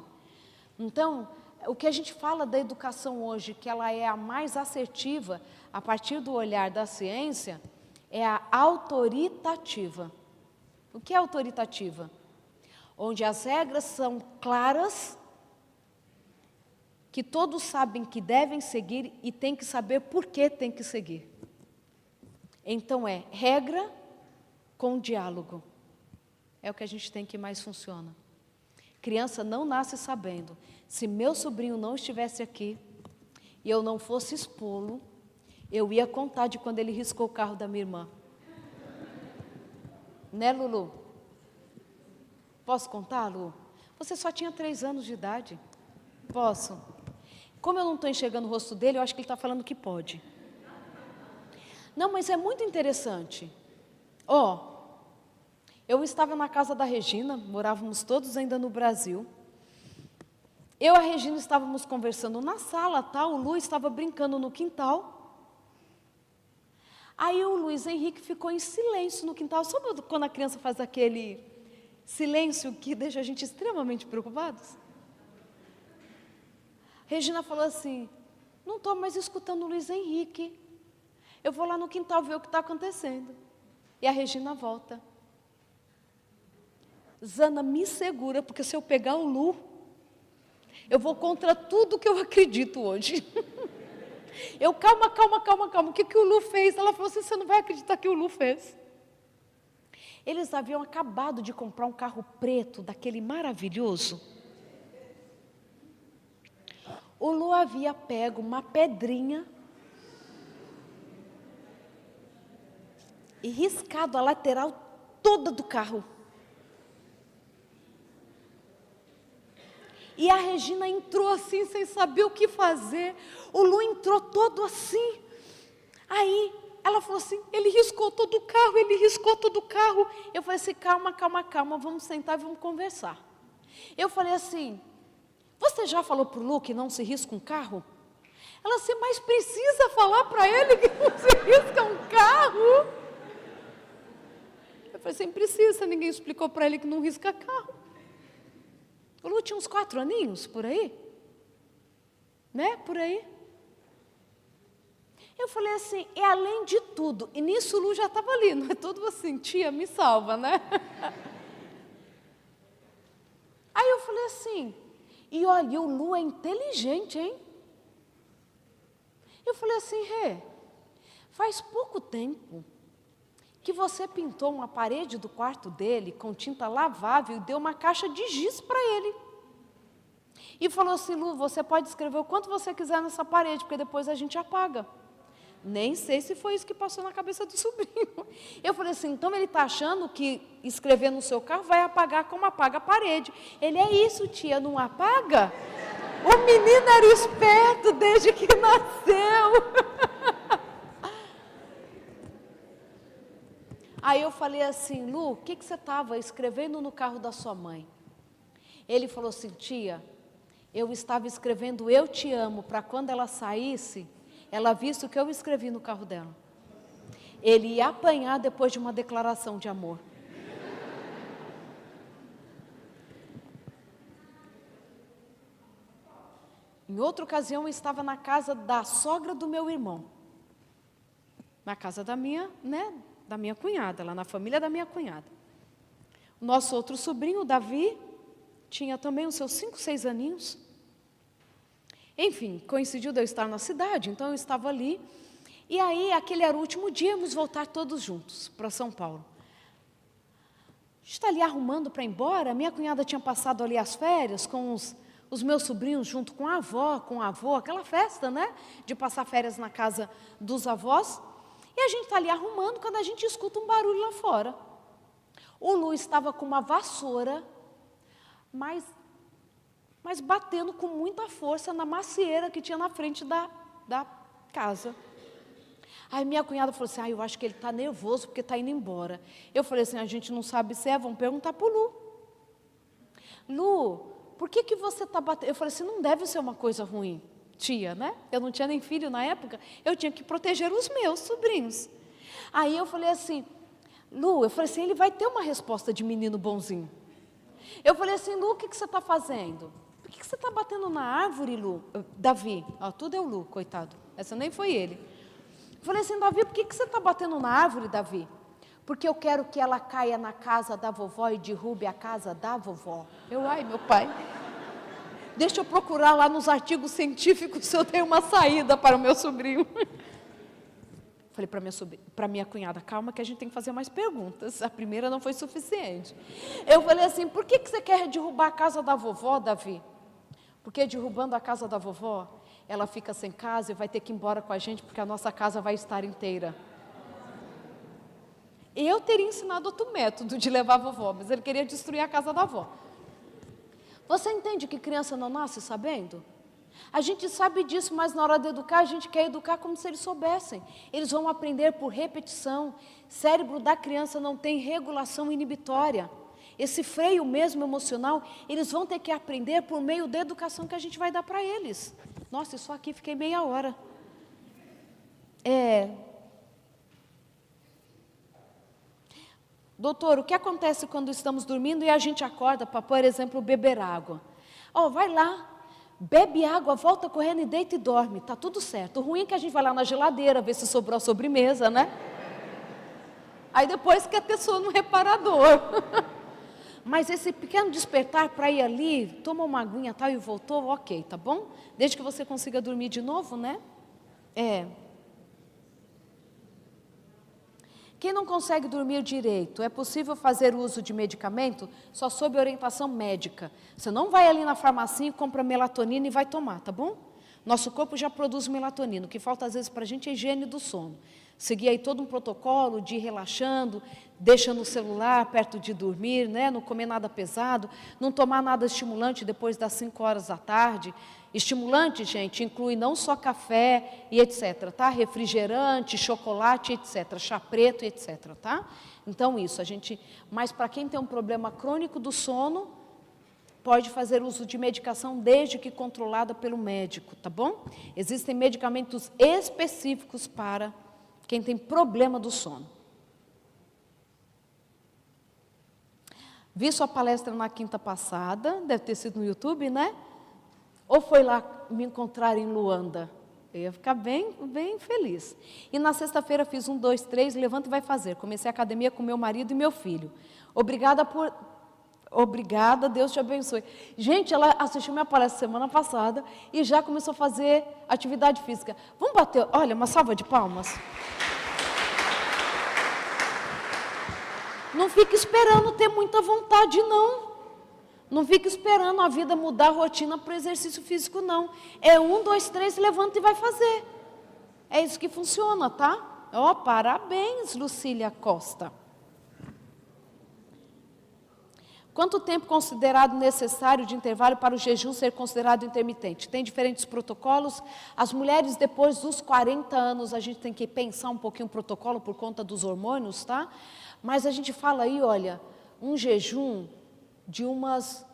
Então, o que a gente fala da educação hoje, que ela é a mais assertiva, a partir do olhar da ciência, é a autoritativa. O que é autoritativa? Onde as regras são claras, que todos sabem que devem seguir e tem que saber por que tem que seguir. Então é regra com diálogo. É o que a gente tem que mais funciona. Criança não nasce sabendo. Se meu sobrinho não estivesse aqui e eu não fosse expô-lo, eu ia contar de quando ele riscou o carro da minha irmã. Né, Lulu? Posso contar, Lu? Você só tinha 3 anos de idade. Posso? Como eu não estou enxergando o rosto dele, eu acho que ele está falando que pode. Não, mas é muito interessante. Eu estava na casa da Regina, morávamos todos ainda no Brasil. Eu e a Regina estávamos conversando na sala, o Lu estava brincando no quintal. Aí o Luiz Henrique ficou em silêncio no quintal. Sabe quando a criança faz aquele silêncio que deixa a gente extremamente preocupados? Regina falou assim, não estou mais escutando o Luiz Henrique. Eu vou lá no quintal ver o que está acontecendo. E a Regina volta. Zana, me segura, porque se eu pegar o Lu, eu vou contra tudo que eu acredito hoje. Eu, calma. O que o Lu fez? Ela falou assim, você não vai acreditar que o Lu fez. Eles haviam acabado de comprar um carro preto, daquele maravilhoso. O Lu havia pego uma pedrinha e riscado a lateral toda do carro. E a Regina entrou assim, sem saber o que fazer. O Lu entrou todo assim. Aí, ela falou assim, ele riscou todo o carro. Eu falei assim, calma, vamos sentar e vamos conversar. Eu falei assim, você já falou para o Lu que não se risca um carro? Ela disse, mas precisa falar para ele que não se risca um carro? falei assim, precisa, ninguém explicou para ele que não risca carro. O Lu tinha uns 4 aninhos, por aí. Né, por aí. Eu falei assim, e além de tudo, e nisso o Lu já estava ali, não é todo assim, tia, me salva, né? Aí eu falei assim, e olha, o Lu é inteligente, hein? Eu falei assim, Rê, faz pouco tempo que você pintou uma parede do quarto dele com tinta lavável e deu uma caixa de giz para ele. E falou assim, Lu, você pode escrever o quanto você quiser nessa parede, porque depois a gente apaga. Nem sei se foi isso que passou na cabeça do sobrinho. Eu falei assim, então ele está achando que escrever no seu carro vai apagar como apaga a parede. Ele, é isso, tia, não apaga? O menino era esperto desde que nasceu. Aí eu falei assim, Lu, o que você estava escrevendo no carro da sua mãe? Ele falou assim, tia, eu estava escrevendo eu te amo, para quando ela saísse, ela visse o que eu escrevi no carro dela. Ele ia apanhar depois de uma declaração de amor. Em outra ocasião, eu estava na casa da sogra do meu irmão. Na casa da minha cunhada, lá na família da minha cunhada. O nosso outro sobrinho, o Davi, tinha também os seus 5, 6 aninhos. Enfim, coincidiu de eu estar na cidade, então eu estava ali. E aí, aquele era o último dia, íamos voltar todos juntos para São Paulo. A gente está ali arrumando para ir embora. Minha cunhada tinha passado ali as férias com os meus sobrinhos junto com a avó, com o avô, aquela festa, né? De passar férias na casa dos avós. E a gente está ali arrumando quando a gente escuta um barulho lá fora. O Lu estava com uma vassoura, mas batendo com muita força na macieira que tinha na frente da casa. Aí minha cunhada falou assim, eu acho que ele está nervoso porque está indo embora. Eu falei assim, a gente não sabe se é, vamos perguntar para o Lu. Lu, por que você está batendo? Eu falei assim, não deve ser uma coisa ruim, tia, né? Eu não tinha nem filho na época, eu tinha que proteger os meus sobrinhos. Aí eu falei assim, Lu, eu falei assim, ele vai ter uma resposta de menino bonzinho. Eu falei assim, Lu, o que você está fazendo? Por que você está batendo na árvore, Lu? Davi, tudo é o Lu, coitado, essa nem foi ele. Eu falei assim, Davi, por que você está batendo na árvore, Davi? Porque eu quero que ela caia na casa da vovó e derrube a casa da vovó. Ai, meu pai, deixa eu procurar lá nos artigos científicos se eu tenho uma saída para o meu sobrinho. Falei para minha cunhada, calma que a gente tem que fazer mais perguntas. A primeira não foi suficiente. Eu falei assim, por que você quer derrubar a casa da vovó, Davi? Porque derrubando a casa da vovó, ela fica sem casa e vai ter que ir embora com a gente, porque a nossa casa vai estar inteira. Eu teria ensinado outro método de levar a vovó, mas ele queria destruir a casa da avó. Você entende que criança não nasce sabendo? A gente sabe disso, mas na hora de educar, a gente quer educar como se eles soubessem. Eles vão aprender por repetição. O cérebro da criança não tem regulação inibitória. Esse freio mesmo emocional, eles vão ter que aprender por meio da educação que a gente vai dar para eles. Nossa, isso aqui fiquei meia hora. Doutor, o que acontece quando estamos dormindo e a gente acorda para, por exemplo, beber água? Vai lá, bebe água, volta correndo e deita e dorme, está tudo certo. O ruim é que a gente vai lá na geladeira, ver se sobrou a sobremesa, né? Aí depois quer ter sono reparador. Mas esse pequeno despertar para ir ali, toma uma aguinha tal e voltou, ok, tá bom? Desde que você consiga dormir de novo, né? Quem não consegue dormir direito, é possível fazer uso de medicamento só sob orientação médica. Você não vai ali na farmácia e compra melatonina e vai tomar, tá bom? Nosso corpo já produz melatonina, o que falta às vezes para a gente é higiene do sono. Seguir aí todo um protocolo de ir relaxando, deixando o celular perto de dormir, né? Não comer nada pesado, não tomar nada estimulante depois das 5 horas da tarde. Estimulante, gente, inclui não só café e etc, tá? Refrigerante, chocolate, etc, chá preto, etc, tá? Então isso, mas para quem tem um problema crônico do sono, pode fazer uso de medicação desde que controlada pelo médico, tá bom? Existem medicamentos específicos para quem tem problema do sono. Vi sua palestra na quinta passada, deve ter sido no YouTube, né? Ou foi lá me encontrar em Luanda? Eu ia ficar bem, bem feliz. E na sexta-feira fiz 1, 2, 3, levanta e vai fazer. Comecei a academia com meu marido e meu filho. Obrigada, Deus te abençoe. Gente, ela assistiu minha palestra semana passada e já começou a fazer atividade física. Vamos bater, olha, uma salva de palmas. Não fique esperando ter muita vontade, não. Não fique esperando a vida mudar a rotina para o exercício físico, não. É 1, 2, 3, levanta e vai fazer. É isso que funciona, tá? Ó, parabéns, Lucília Costa. Quanto tempo considerado necessário de intervalo para o jejum ser considerado intermitente? Tem diferentes protocolos. As mulheres, depois dos 40 anos, a gente tem que pensar um pouquinho o protocolo por conta dos hormônios, tá? Mas a gente fala aí, olha, um jejum de umas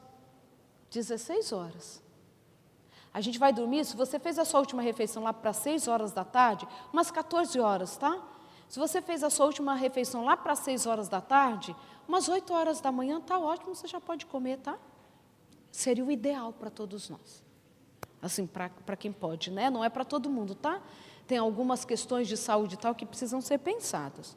16 horas. A gente vai dormir, se você fez a sua última refeição lá para 6 horas da tarde, umas 14 horas, tá? Se você fez a sua última refeição lá para 6 horas da tarde, umas 8 horas da manhã, tá ótimo, você já pode comer, tá? Seria o ideal para todos nós. Assim, para quem pode, né? Não é para todo mundo, tá? Tem algumas questões de saúde e tal que precisam ser pensadas.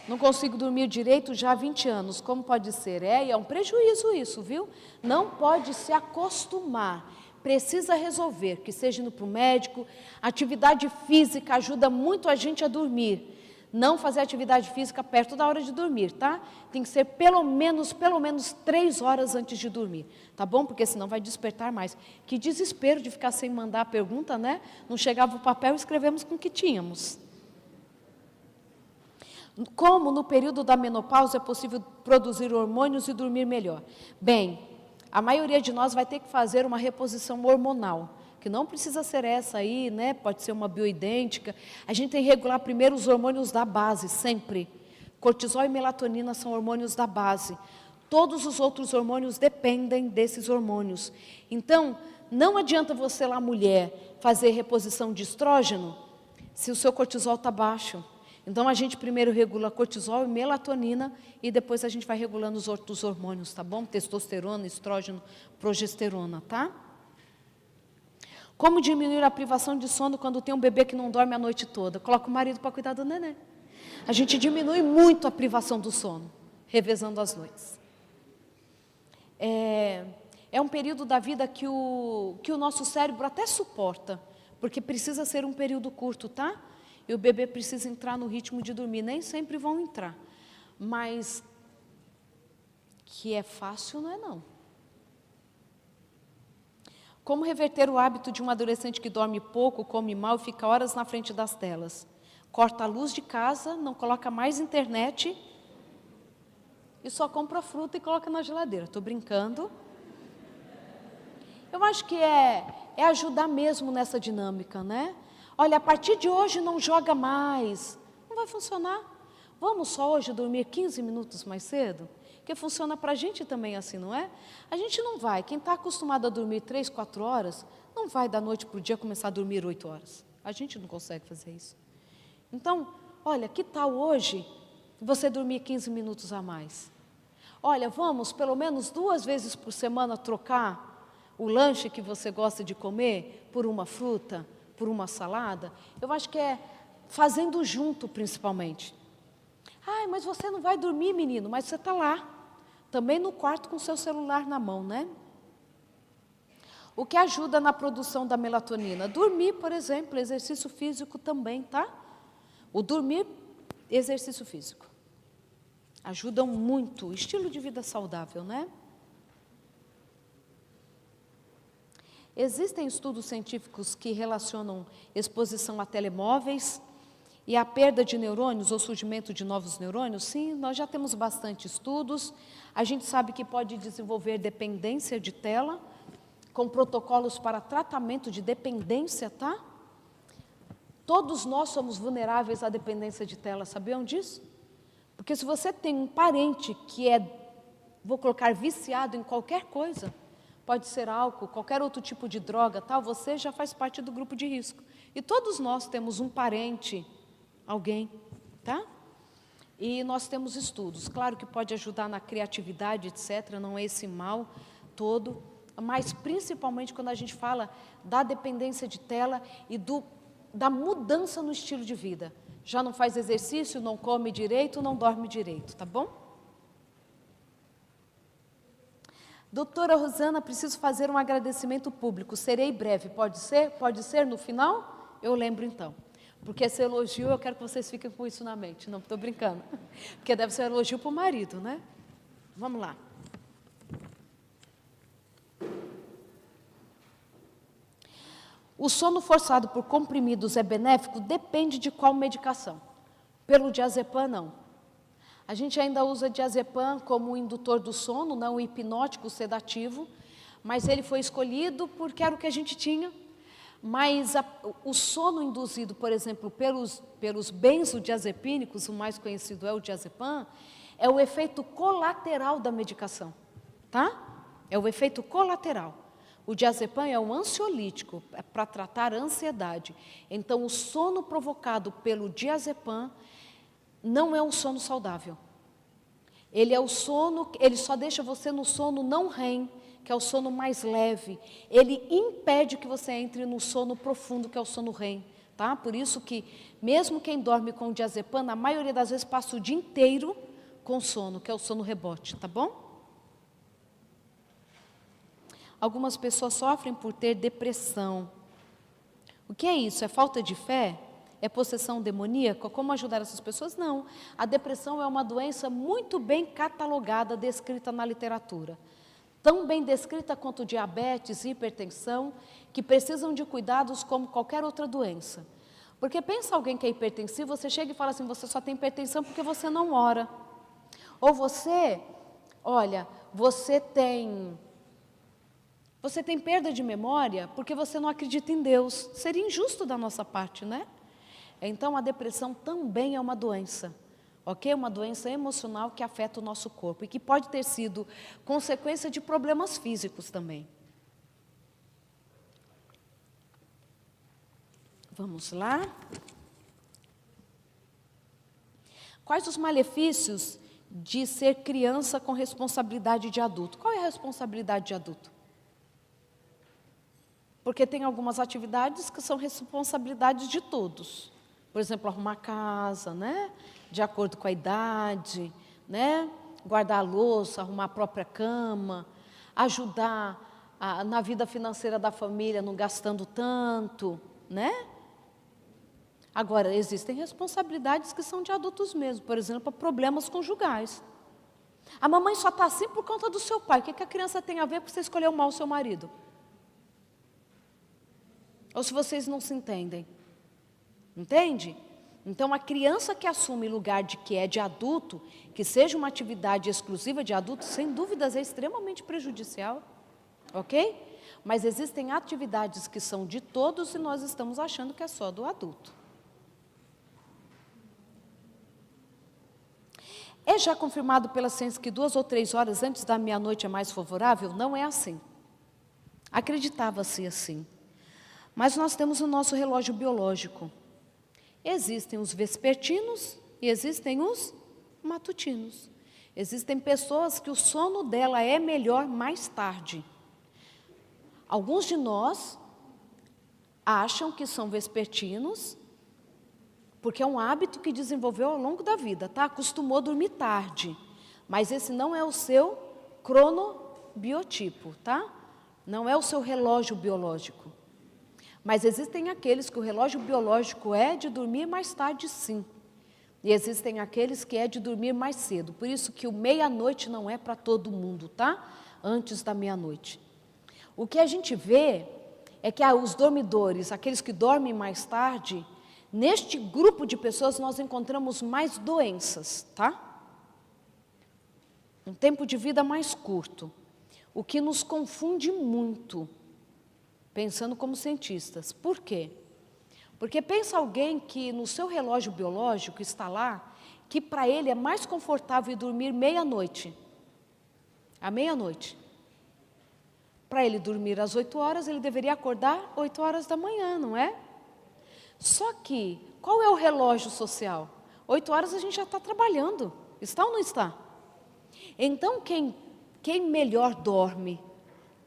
Não consigo dormir direito já há 20 anos, como pode ser? E é um prejuízo isso, viu? Não pode se acostumar, precisa resolver, que seja indo para o médico. Atividade física ajuda muito a gente a dormir. Não fazer atividade física perto da hora de dormir, tá? Tem que ser pelo menos 3 horas antes de dormir, tá bom? Porque senão vai despertar mais. Que desespero de ficar sem mandar a pergunta, né? Não chegava o papel e escrevemos com o que tínhamos. Como no período da menopausa é possível produzir hormônios e dormir melhor? Bem, a maioria de nós vai ter que fazer uma reposição hormonal, que não precisa ser essa aí, né? Pode ser uma bioidêntica. A gente tem que regular primeiro os hormônios da base, sempre. Cortisol e melatonina são hormônios da base. Todos os outros hormônios dependem desses hormônios. Então, não adianta você lá, mulher, fazer reposição de estrógeno, se o seu cortisol está baixo. Então, a gente primeiro regula cortisol e melatonina e depois a gente vai regulando os outros hormônios, tá bom? Testosterona, estrógeno, progesterona, tá? Como diminuir a privação de sono quando tem um bebê que não dorme a noite toda? Coloca o marido para cuidar do neném. A gente diminui muito a privação do sono, revezando as noites. É um período da vida que o nosso cérebro até suporta, porque precisa ser um período curto, tá? E o bebê precisa entrar no ritmo de dormir. Nem sempre vão entrar, mas que é fácil não é não. Como reverter o hábito de um adolescente que dorme pouco, come mal e fica horas na frente das telas? Corta a luz de casa, não coloca mais internet e só compra fruta e coloca na geladeira. Estou brincando. Eu acho que é ajudar mesmo nessa dinâmica, né? Olha, a partir de hoje não joga mais. Não vai funcionar. Vamos só hoje dormir 15 minutos mais cedo? Porque funciona para a gente também assim, não é? A gente não vai. Quem está acostumado a dormir 3, 4 horas, não vai da noite para o dia começar a dormir 8 horas. A gente não consegue fazer isso. Então, olha, que tal hoje você dormir 15 minutos a mais? Olha, vamos pelo menos 2 vezes por semana trocar o lanche que você gosta de comer por uma fruta, por uma salada. Eu acho que é fazendo junto, principalmente. Ai, mas você não vai dormir, menino, mas você está lá, também no quarto com o seu celular na mão, né? O que ajuda na produção da melatonina? Dormir, por exemplo, exercício físico também, tá? O dormir, exercício físico. Ajudam muito, estilo de vida saudável, né? Existem estudos científicos que relacionam exposição a telemóveis e a perda de neurônios ou surgimento de novos neurônios? Sim, nós já temos bastante estudos. A gente sabe que pode desenvolver dependência de tela, com protocolos para tratamento de dependência, tá? Todos nós somos vulneráveis à dependência de tela, sabiam disso? Porque se você tem um parente que vou colocar, viciado em qualquer coisa, pode ser álcool, qualquer outro tipo de droga, tal, você já faz parte do grupo de risco. E todos nós temos um parente, alguém, tá? E nós temos estudos. Claro que pode ajudar na criatividade, etc., não é esse mal todo, mas principalmente quando a gente fala da dependência de tela e da mudança no estilo de vida. Já não faz exercício, não come direito, não dorme direito, tá bom? Doutora Rosana, preciso fazer um agradecimento público. Serei breve, pode ser? Pode ser no final? Eu lembro então. Porque esse elogio, eu quero que vocês fiquem com isso na mente. Não, estou brincando. Porque deve ser um elogio para o marido, né? Vamos lá. O sono forçado por comprimidos é benéfico? Depende de qual medicação. Pelo diazepam, não. A gente ainda usa diazepam como um indutor do sono, não um hipnótico sedativo, mas ele foi escolhido porque era o que a gente tinha. Mas o sono induzido, por exemplo, pelos benzodiazepínicos, o mais conhecido é o diazepam, é o efeito colateral da medicação, tá? É o efeito colateral. O diazepam é um ansiolítico, é para tratar a ansiedade. Então, o sono provocado pelo diazepam não é um sono saudável. Ele é o sono, ele só deixa você no sono não REM, que é o sono mais leve. Ele impede que você entre no sono profundo, que é o sono REM, tá? Por isso que, mesmo quem dorme com diazepam, na maioria das vezes passa o dia inteiro com sono, que é o sono rebote, tá bom? Algumas pessoas sofrem por ter depressão. O que é isso? É falta de fé? É possessão demoníaca? Como ajudar essas pessoas? Não. A depressão é uma doença muito bem catalogada, descrita na literatura. Tão bem descrita quanto diabetes e hipertensão, que precisam de cuidados como qualquer outra doença. Porque pensa alguém que é hipertensivo, você chega e fala assim, você só tem hipertensão porque você não ora. Ou você, olha, você tem perda de memória porque você não acredita em Deus. Seria injusto da nossa parte, né? Então, a depressão também é uma doença, ok? Uma doença emocional que afeta o nosso corpo e que pode ter sido consequência de problemas físicos também. Vamos lá. Quais os malefícios de ser criança com responsabilidade de adulto? Qual é a responsabilidade de adulto? Porque tem algumas atividades que são responsabilidades de todos. Por exemplo, arrumar casa, né? De acordo com a idade, né? Guardar a louça, arrumar a própria cama, ajudar na vida financeira da família, não gastando tanto, né? Agora, existem responsabilidades que são de adultos mesmo, por exemplo, problemas conjugais. A mamãe só está assim por conta do seu pai. O que a criança tem a ver porque você escolheu mal o seu marido? Ou se vocês não se entendem? Entende? Então, a criança que assume lugar de que é de adulto, que seja uma atividade exclusiva de adulto, sem dúvidas é extremamente prejudicial, ok? Mas existem atividades que são de todos e nós estamos achando que é só do adulto. É já confirmado pela ciência que 2 ou 3 horas antes da meia-noite é mais favorável? Não é assim. Acreditava-se assim. Mas nós temos o nosso relógio biológico. Existem os vespertinos e existem os matutinos. Existem pessoas que o sono dela é melhor mais tarde. Alguns de nós acham que são vespertinos, porque é um hábito que desenvolveu ao longo da vida, tá? Acostumou a dormir tarde. Mas esse não é o seu cronobiotipo, tá? Não é o seu relógio biológico. Mas existem aqueles que o relógio biológico é de dormir mais tarde, sim. E existem aqueles que é de dormir mais cedo. Por isso que o meia-noite não é para todo mundo, tá? Antes da meia-noite. O que a gente vê é que os dormidores, aqueles que dormem mais tarde, neste grupo de pessoas nós encontramos mais doenças, tá? Um tempo de vida mais curto. O que nos confunde muito. Pensando como cientistas. Por quê? Porque pensa alguém que no seu relógio biológico está lá, que para ele é mais confortável dormir meia-noite. À meia-noite. Para ele dormir às 8 horas, ele deveria acordar 8 horas da manhã, não é? Só que, qual é o relógio social? 8 horas a gente já está trabalhando. Está ou não está? Então, quem melhor dorme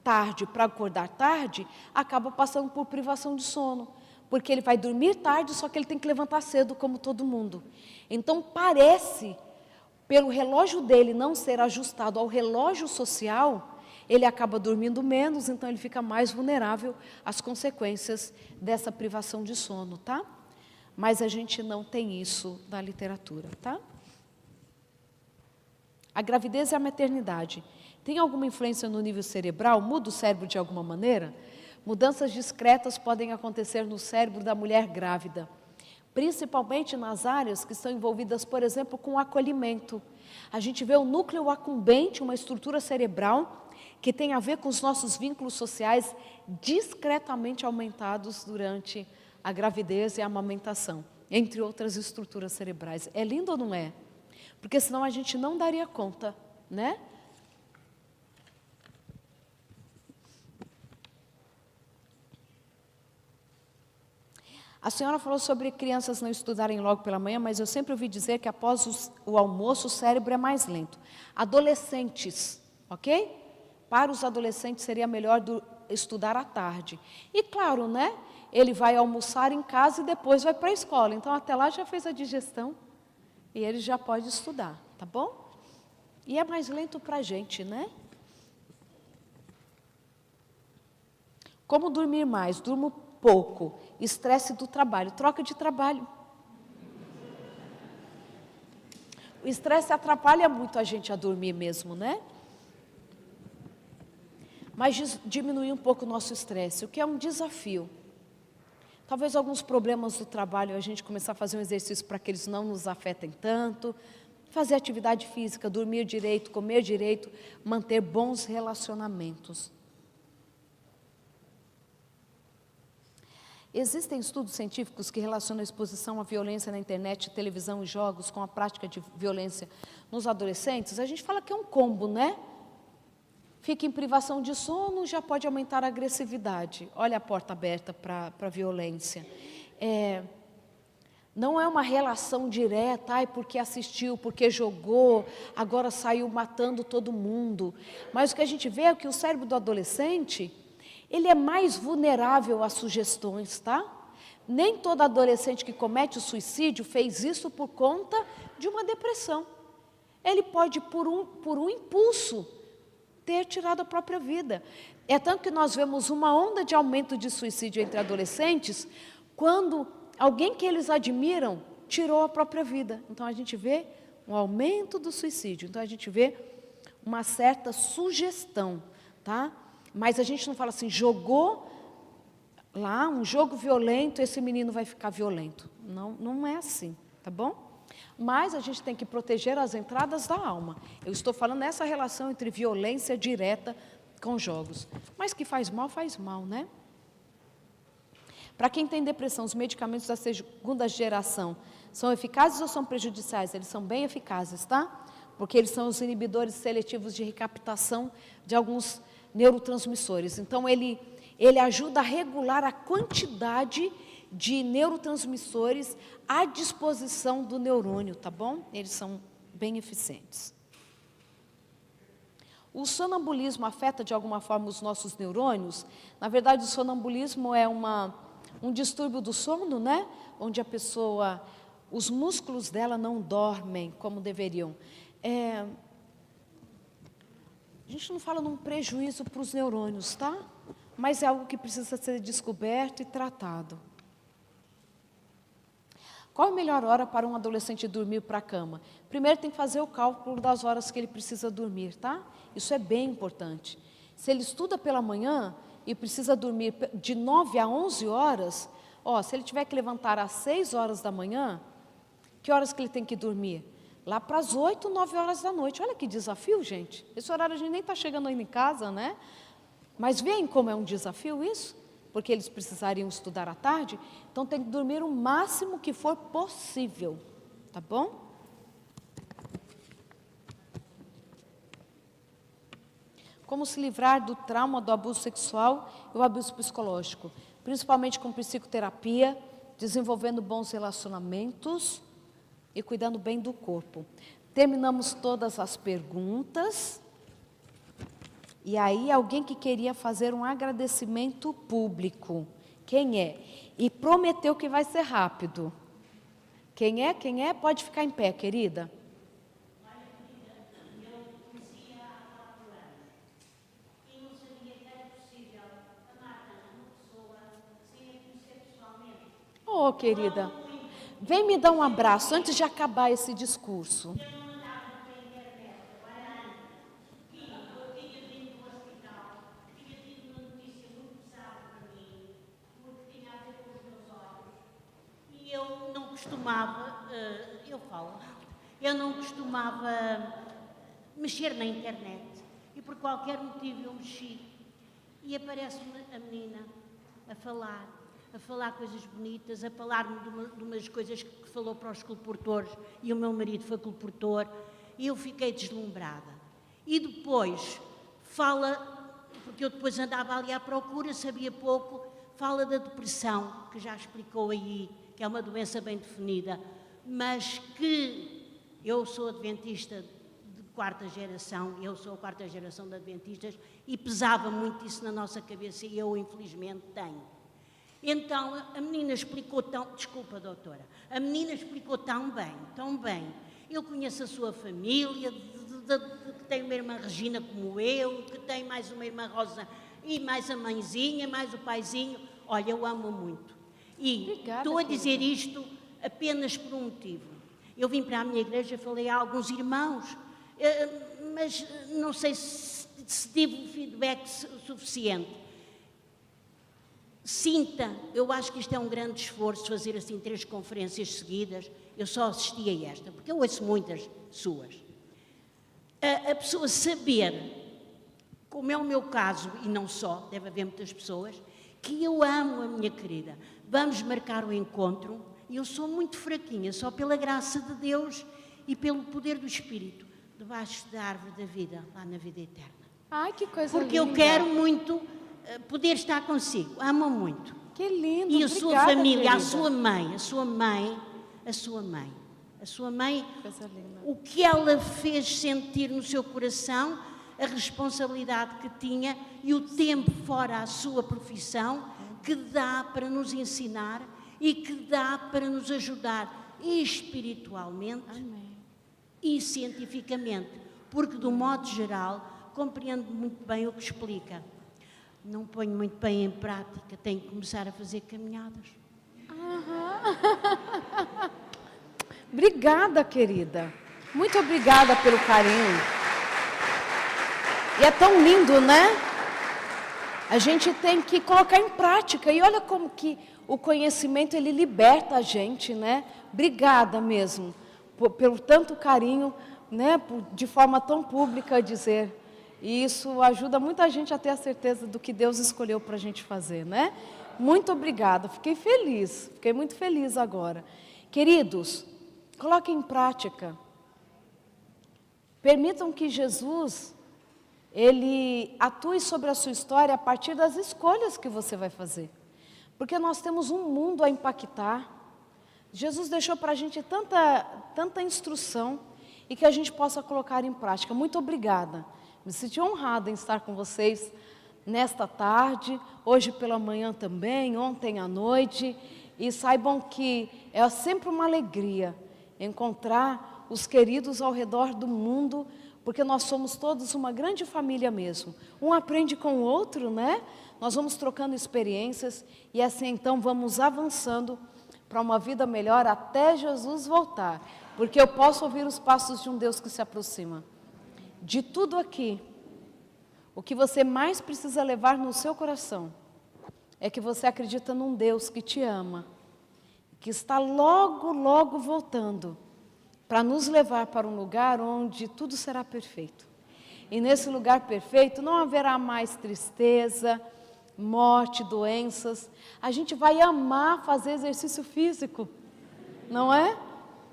tarde para acordar tarde, acaba passando por privação de sono. Porque ele vai dormir tarde, só que ele tem que levantar cedo, como todo mundo. Então, parece, pelo relógio dele não ser ajustado ao relógio social, ele acaba dormindo menos, então ele fica mais vulnerável às consequências dessa privação de sono, tá? Mas a gente não tem isso na literatura, tá? A gravidez e a maternidade tem alguma influência no nível cerebral? Muda o cérebro de alguma maneira? Mudanças discretas podem acontecer no cérebro da mulher grávida, principalmente nas áreas que estão envolvidas, por exemplo, com o acolhimento. A gente vê o núcleo accumbente, uma estrutura cerebral que tem a ver com os nossos vínculos sociais discretamente aumentados durante a gravidez e a amamentação, entre outras estruturas cerebrais. É lindo ou não é? Porque senão a gente não daria conta, né? A senhora falou sobre crianças não estudarem logo pela manhã, mas eu sempre ouvi dizer que após o almoço o cérebro é mais lento. Adolescentes, ok? Para os adolescentes seria melhor estudar à tarde. E claro, né? Ele vai almoçar em casa e depois vai para a escola. Então até lá já fez a digestão e ele já pode estudar, tá bom? E é mais lento para a gente, né? Como dormir mais? Durmo pouco. Estresse do trabalho. Troca de trabalho. O estresse atrapalha muito a gente a dormir mesmo, né? Mas diminuir um pouco o nosso estresse, o que é um desafio. Talvez alguns problemas do trabalho, a gente começar a fazer um exercício para que eles não nos afetem tanto. Fazer atividade física, dormir direito, comer direito, manter bons relacionamentos. Existem estudos científicos que relacionam a exposição à violência na internet, televisão e jogos com a prática de violência nos adolescentes? A gente fala que é um combo, né? Fica em privação de sono, já pode aumentar a agressividade. Olha a porta aberta para a violência. Não é uma relação direta, porque assistiu, porque jogou, agora saiu matando todo mundo. Mas o que a gente vê é que o cérebro do adolescente, ele é mais vulnerável a sugestões, tá? Nem todo adolescente que comete o suicídio fez isso por conta de uma depressão. Ele pode, por um impulso, ter tirado a própria vida. É tanto que nós vemos uma onda de aumento de suicídio entre adolescentes, quando alguém que eles admiram tirou a própria vida. Então a gente vê um aumento do suicídio. Então a gente vê uma certa sugestão, tá? Mas a gente não fala assim, jogou lá um jogo violento, esse menino vai ficar violento. Não, não é assim, tá bom? Mas a gente tem que proteger as entradas da alma. Eu estou falando nessa relação entre violência direta com jogos. Mas que faz mal, né? Para quem tem depressão, os medicamentos da segunda geração são eficazes ou são prejudiciais? Eles são bem eficazes, tá? Porque eles são os inibidores seletivos de recaptação de alguns neurotransmissores. Então, ele ajuda a regular a quantidade de neurotransmissores à disposição do neurônio, tá bom? Eles são bem eficientes. O sonambulismo afeta de alguma forma os nossos neurônios? Na verdade, o sonambulismo é um distúrbio do sono, né? Onde a pessoa, os músculos dela não dormem como deveriam. A gente não fala num prejuízo para os neurônios, tá? Mas é algo que precisa ser descoberto e tratado. Qual a melhor hora para um adolescente dormir para a cama? Primeiro tem que fazer o cálculo das horas que ele precisa dormir, tá? Isso é bem importante. Se ele estuda pela manhã e precisa dormir de 9 a 11 horas, se ele tiver que levantar às 6 horas da manhã, que horas que ele tem que dormir? Lá para as 8, 9 horas da noite. Olha que desafio, gente. Esse horário a gente nem está chegando ainda em casa, né? Mas veem como é um desafio isso? Porque eles precisariam estudar à tarde, então tem que dormir o máximo que for possível, tá bom? Como se livrar do trauma do abuso sexual e o abuso psicológico? Principalmente com psicoterapia, desenvolvendo bons relacionamentos e cuidando bem do corpo. Terminamos todas as perguntas. E aí, alguém que queria fazer um agradecimento público. Quem é? E prometeu que vai ser rápido. Quem é? Quem é? Pode ficar em pé, querida. Oh, querida, vem me dar um abraço antes de acabar esse discurso. Eu não costumava mexer na internet e por qualquer motivo eu mexi e aparece-me a menina a falar coisas bonitas, a falar-me de umas coisas que falou para os colportores e o meu marido foi colportor e eu fiquei deslumbrada. E depois fala, porque eu depois andava ali à procura, sabia pouco, fala da depressão, que já explicou aí, que é uma doença bem definida, mas que eu sou adventista de quarta geração, eu sou a quarta geração de adventistas e pesava muito isso na nossa cabeça e eu infelizmente tenho. Então a menina explicou desculpa doutora, a menina explicou tão bem, eu conheço a sua família, que tem uma irmã Regina como eu, que tem mais uma irmã Rosa e mais a mãezinha, mais o paizinho, olha, eu amo muito. E obrigada, estou a dizer querida. isto apenas por um motivo. Eu vim para a minha igreja, falei a alguns irmãos, mas não sei se tive feedback suficiente. Sinta, eu acho que isto é um grande esforço, fazer assim 3 conferências seguidas, eu só assisti a esta, porque eu ouço muitas suas. A pessoa saber, como é o meu caso, e não só, deve haver muitas pessoas, que eu amo a minha querida. Vamos marcar o encontro. Eu sou muito fraquinha, só pela graça de Deus e pelo poder do Espírito, debaixo da árvore da vida, lá na vida eterna. Ai, que coisa Porque linda. eu quero muito poder estar consigo, amo muito. Que lindo, E a obrigada, sua família, querida. a sua mãe, Coisa linda. o que ela fez sentir no seu coração, a responsabilidade que tinha e o tempo fora a sua profissão, que dá para nos ensinar e que dá para nos ajudar espiritualmente. Amém. E cientificamente, porque, do modo geral, compreendo muito bem o que explica. Não ponho muito bem em prática, tenho que começar a fazer caminhadas. Obrigada, querida. Muito obrigada pelo carinho. E é tão lindo, né? A gente tem que colocar em prática. E olha como que o conhecimento, ele liberta a gente, né? Obrigada mesmo pelo tanto carinho, né? De forma tão pública dizer. E isso ajuda muita gente a ter a certeza do que Deus escolheu para a gente fazer, né? Muito obrigada, fiquei muito feliz agora. Queridos, coloquem em prática. Permitam que Jesus, Ele atue sobre a sua história a partir das escolhas que você vai fazer. Porque nós temos um mundo a impactar. Jesus deixou para a gente tanta instrução e que a gente possa colocar em prática. Muito obrigada. Me senti honrada em estar com vocês nesta tarde, hoje pela manhã também, ontem à noite. E saibam que é sempre uma alegria encontrar os queridos ao redor do mundo, porque nós somos todos uma grande família mesmo. Um aprende com o outro, né? Nós vamos trocando experiências e assim então vamos avançando para uma vida melhor até Jesus voltar. Porque eu posso ouvir os passos de um Deus que se aproxima. De tudo aqui, o que você mais precisa levar no seu coração é que você acredita num Deus que te ama, que está logo, logo voltando para nos levar para um lugar onde tudo será perfeito. E nesse lugar perfeito não haverá mais tristeza, morte, doenças. A gente vai amar fazer exercício físico, não é?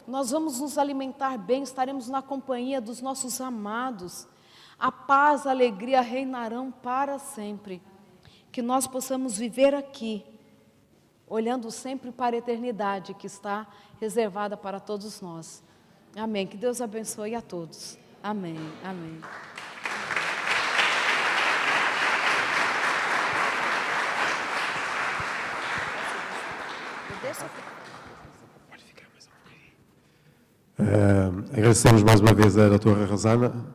Nós vamos nos alimentar bem, estaremos na companhia dos nossos amados. A paz, a alegria reinarão para sempre. Que nós possamos viver aqui, olhando sempre para a eternidade que está reservada para todos nós. Amém. Que Deus abençoe a todos. Amém. Amém. Agradecemos mais uma vez a doutora Rosana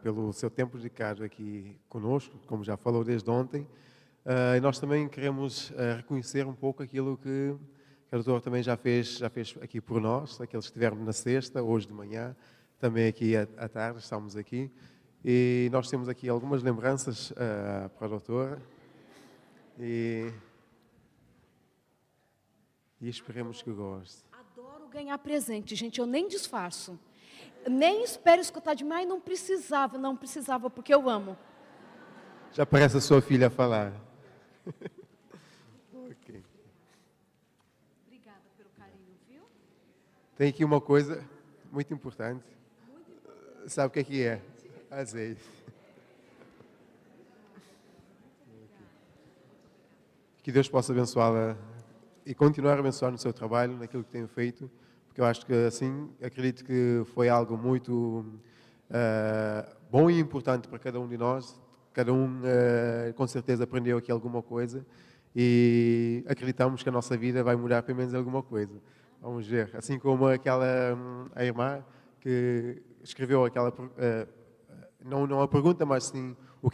pelo seu tempo dedicado aqui conosco, como já falou desde ontem. E nós também queremos reconhecer um pouco aquilo que a doutora também já fez aqui por nós, aqueles que estiveram na sexta, hoje de manhã, também aqui à tarde, estamos aqui. E nós temos aqui algumas lembranças para a doutora e esperemos que goste. Adoro ganhar presente, gente, eu nem disfarço. Nem espero escutar demais, não precisava, porque eu amo. Já parece a sua filha a falar. Okay. Obrigada pelo carinho, viu? Tem aqui uma coisa muito importante. Sabe o que é? Azeite. Que Deus possa abençoá-la e continuar a abençoar no seu trabalho, naquilo que tem feito, porque eu acho que assim, acredito que foi algo muito bom e importante para cada um de nós. Cada um com certeza aprendeu aqui alguma coisa e acreditamos que a nossa vida vai mudar pelo menos alguma coisa. Vamos ver. Assim como a irmã que escreveu aquela, não a pergunta, mas sim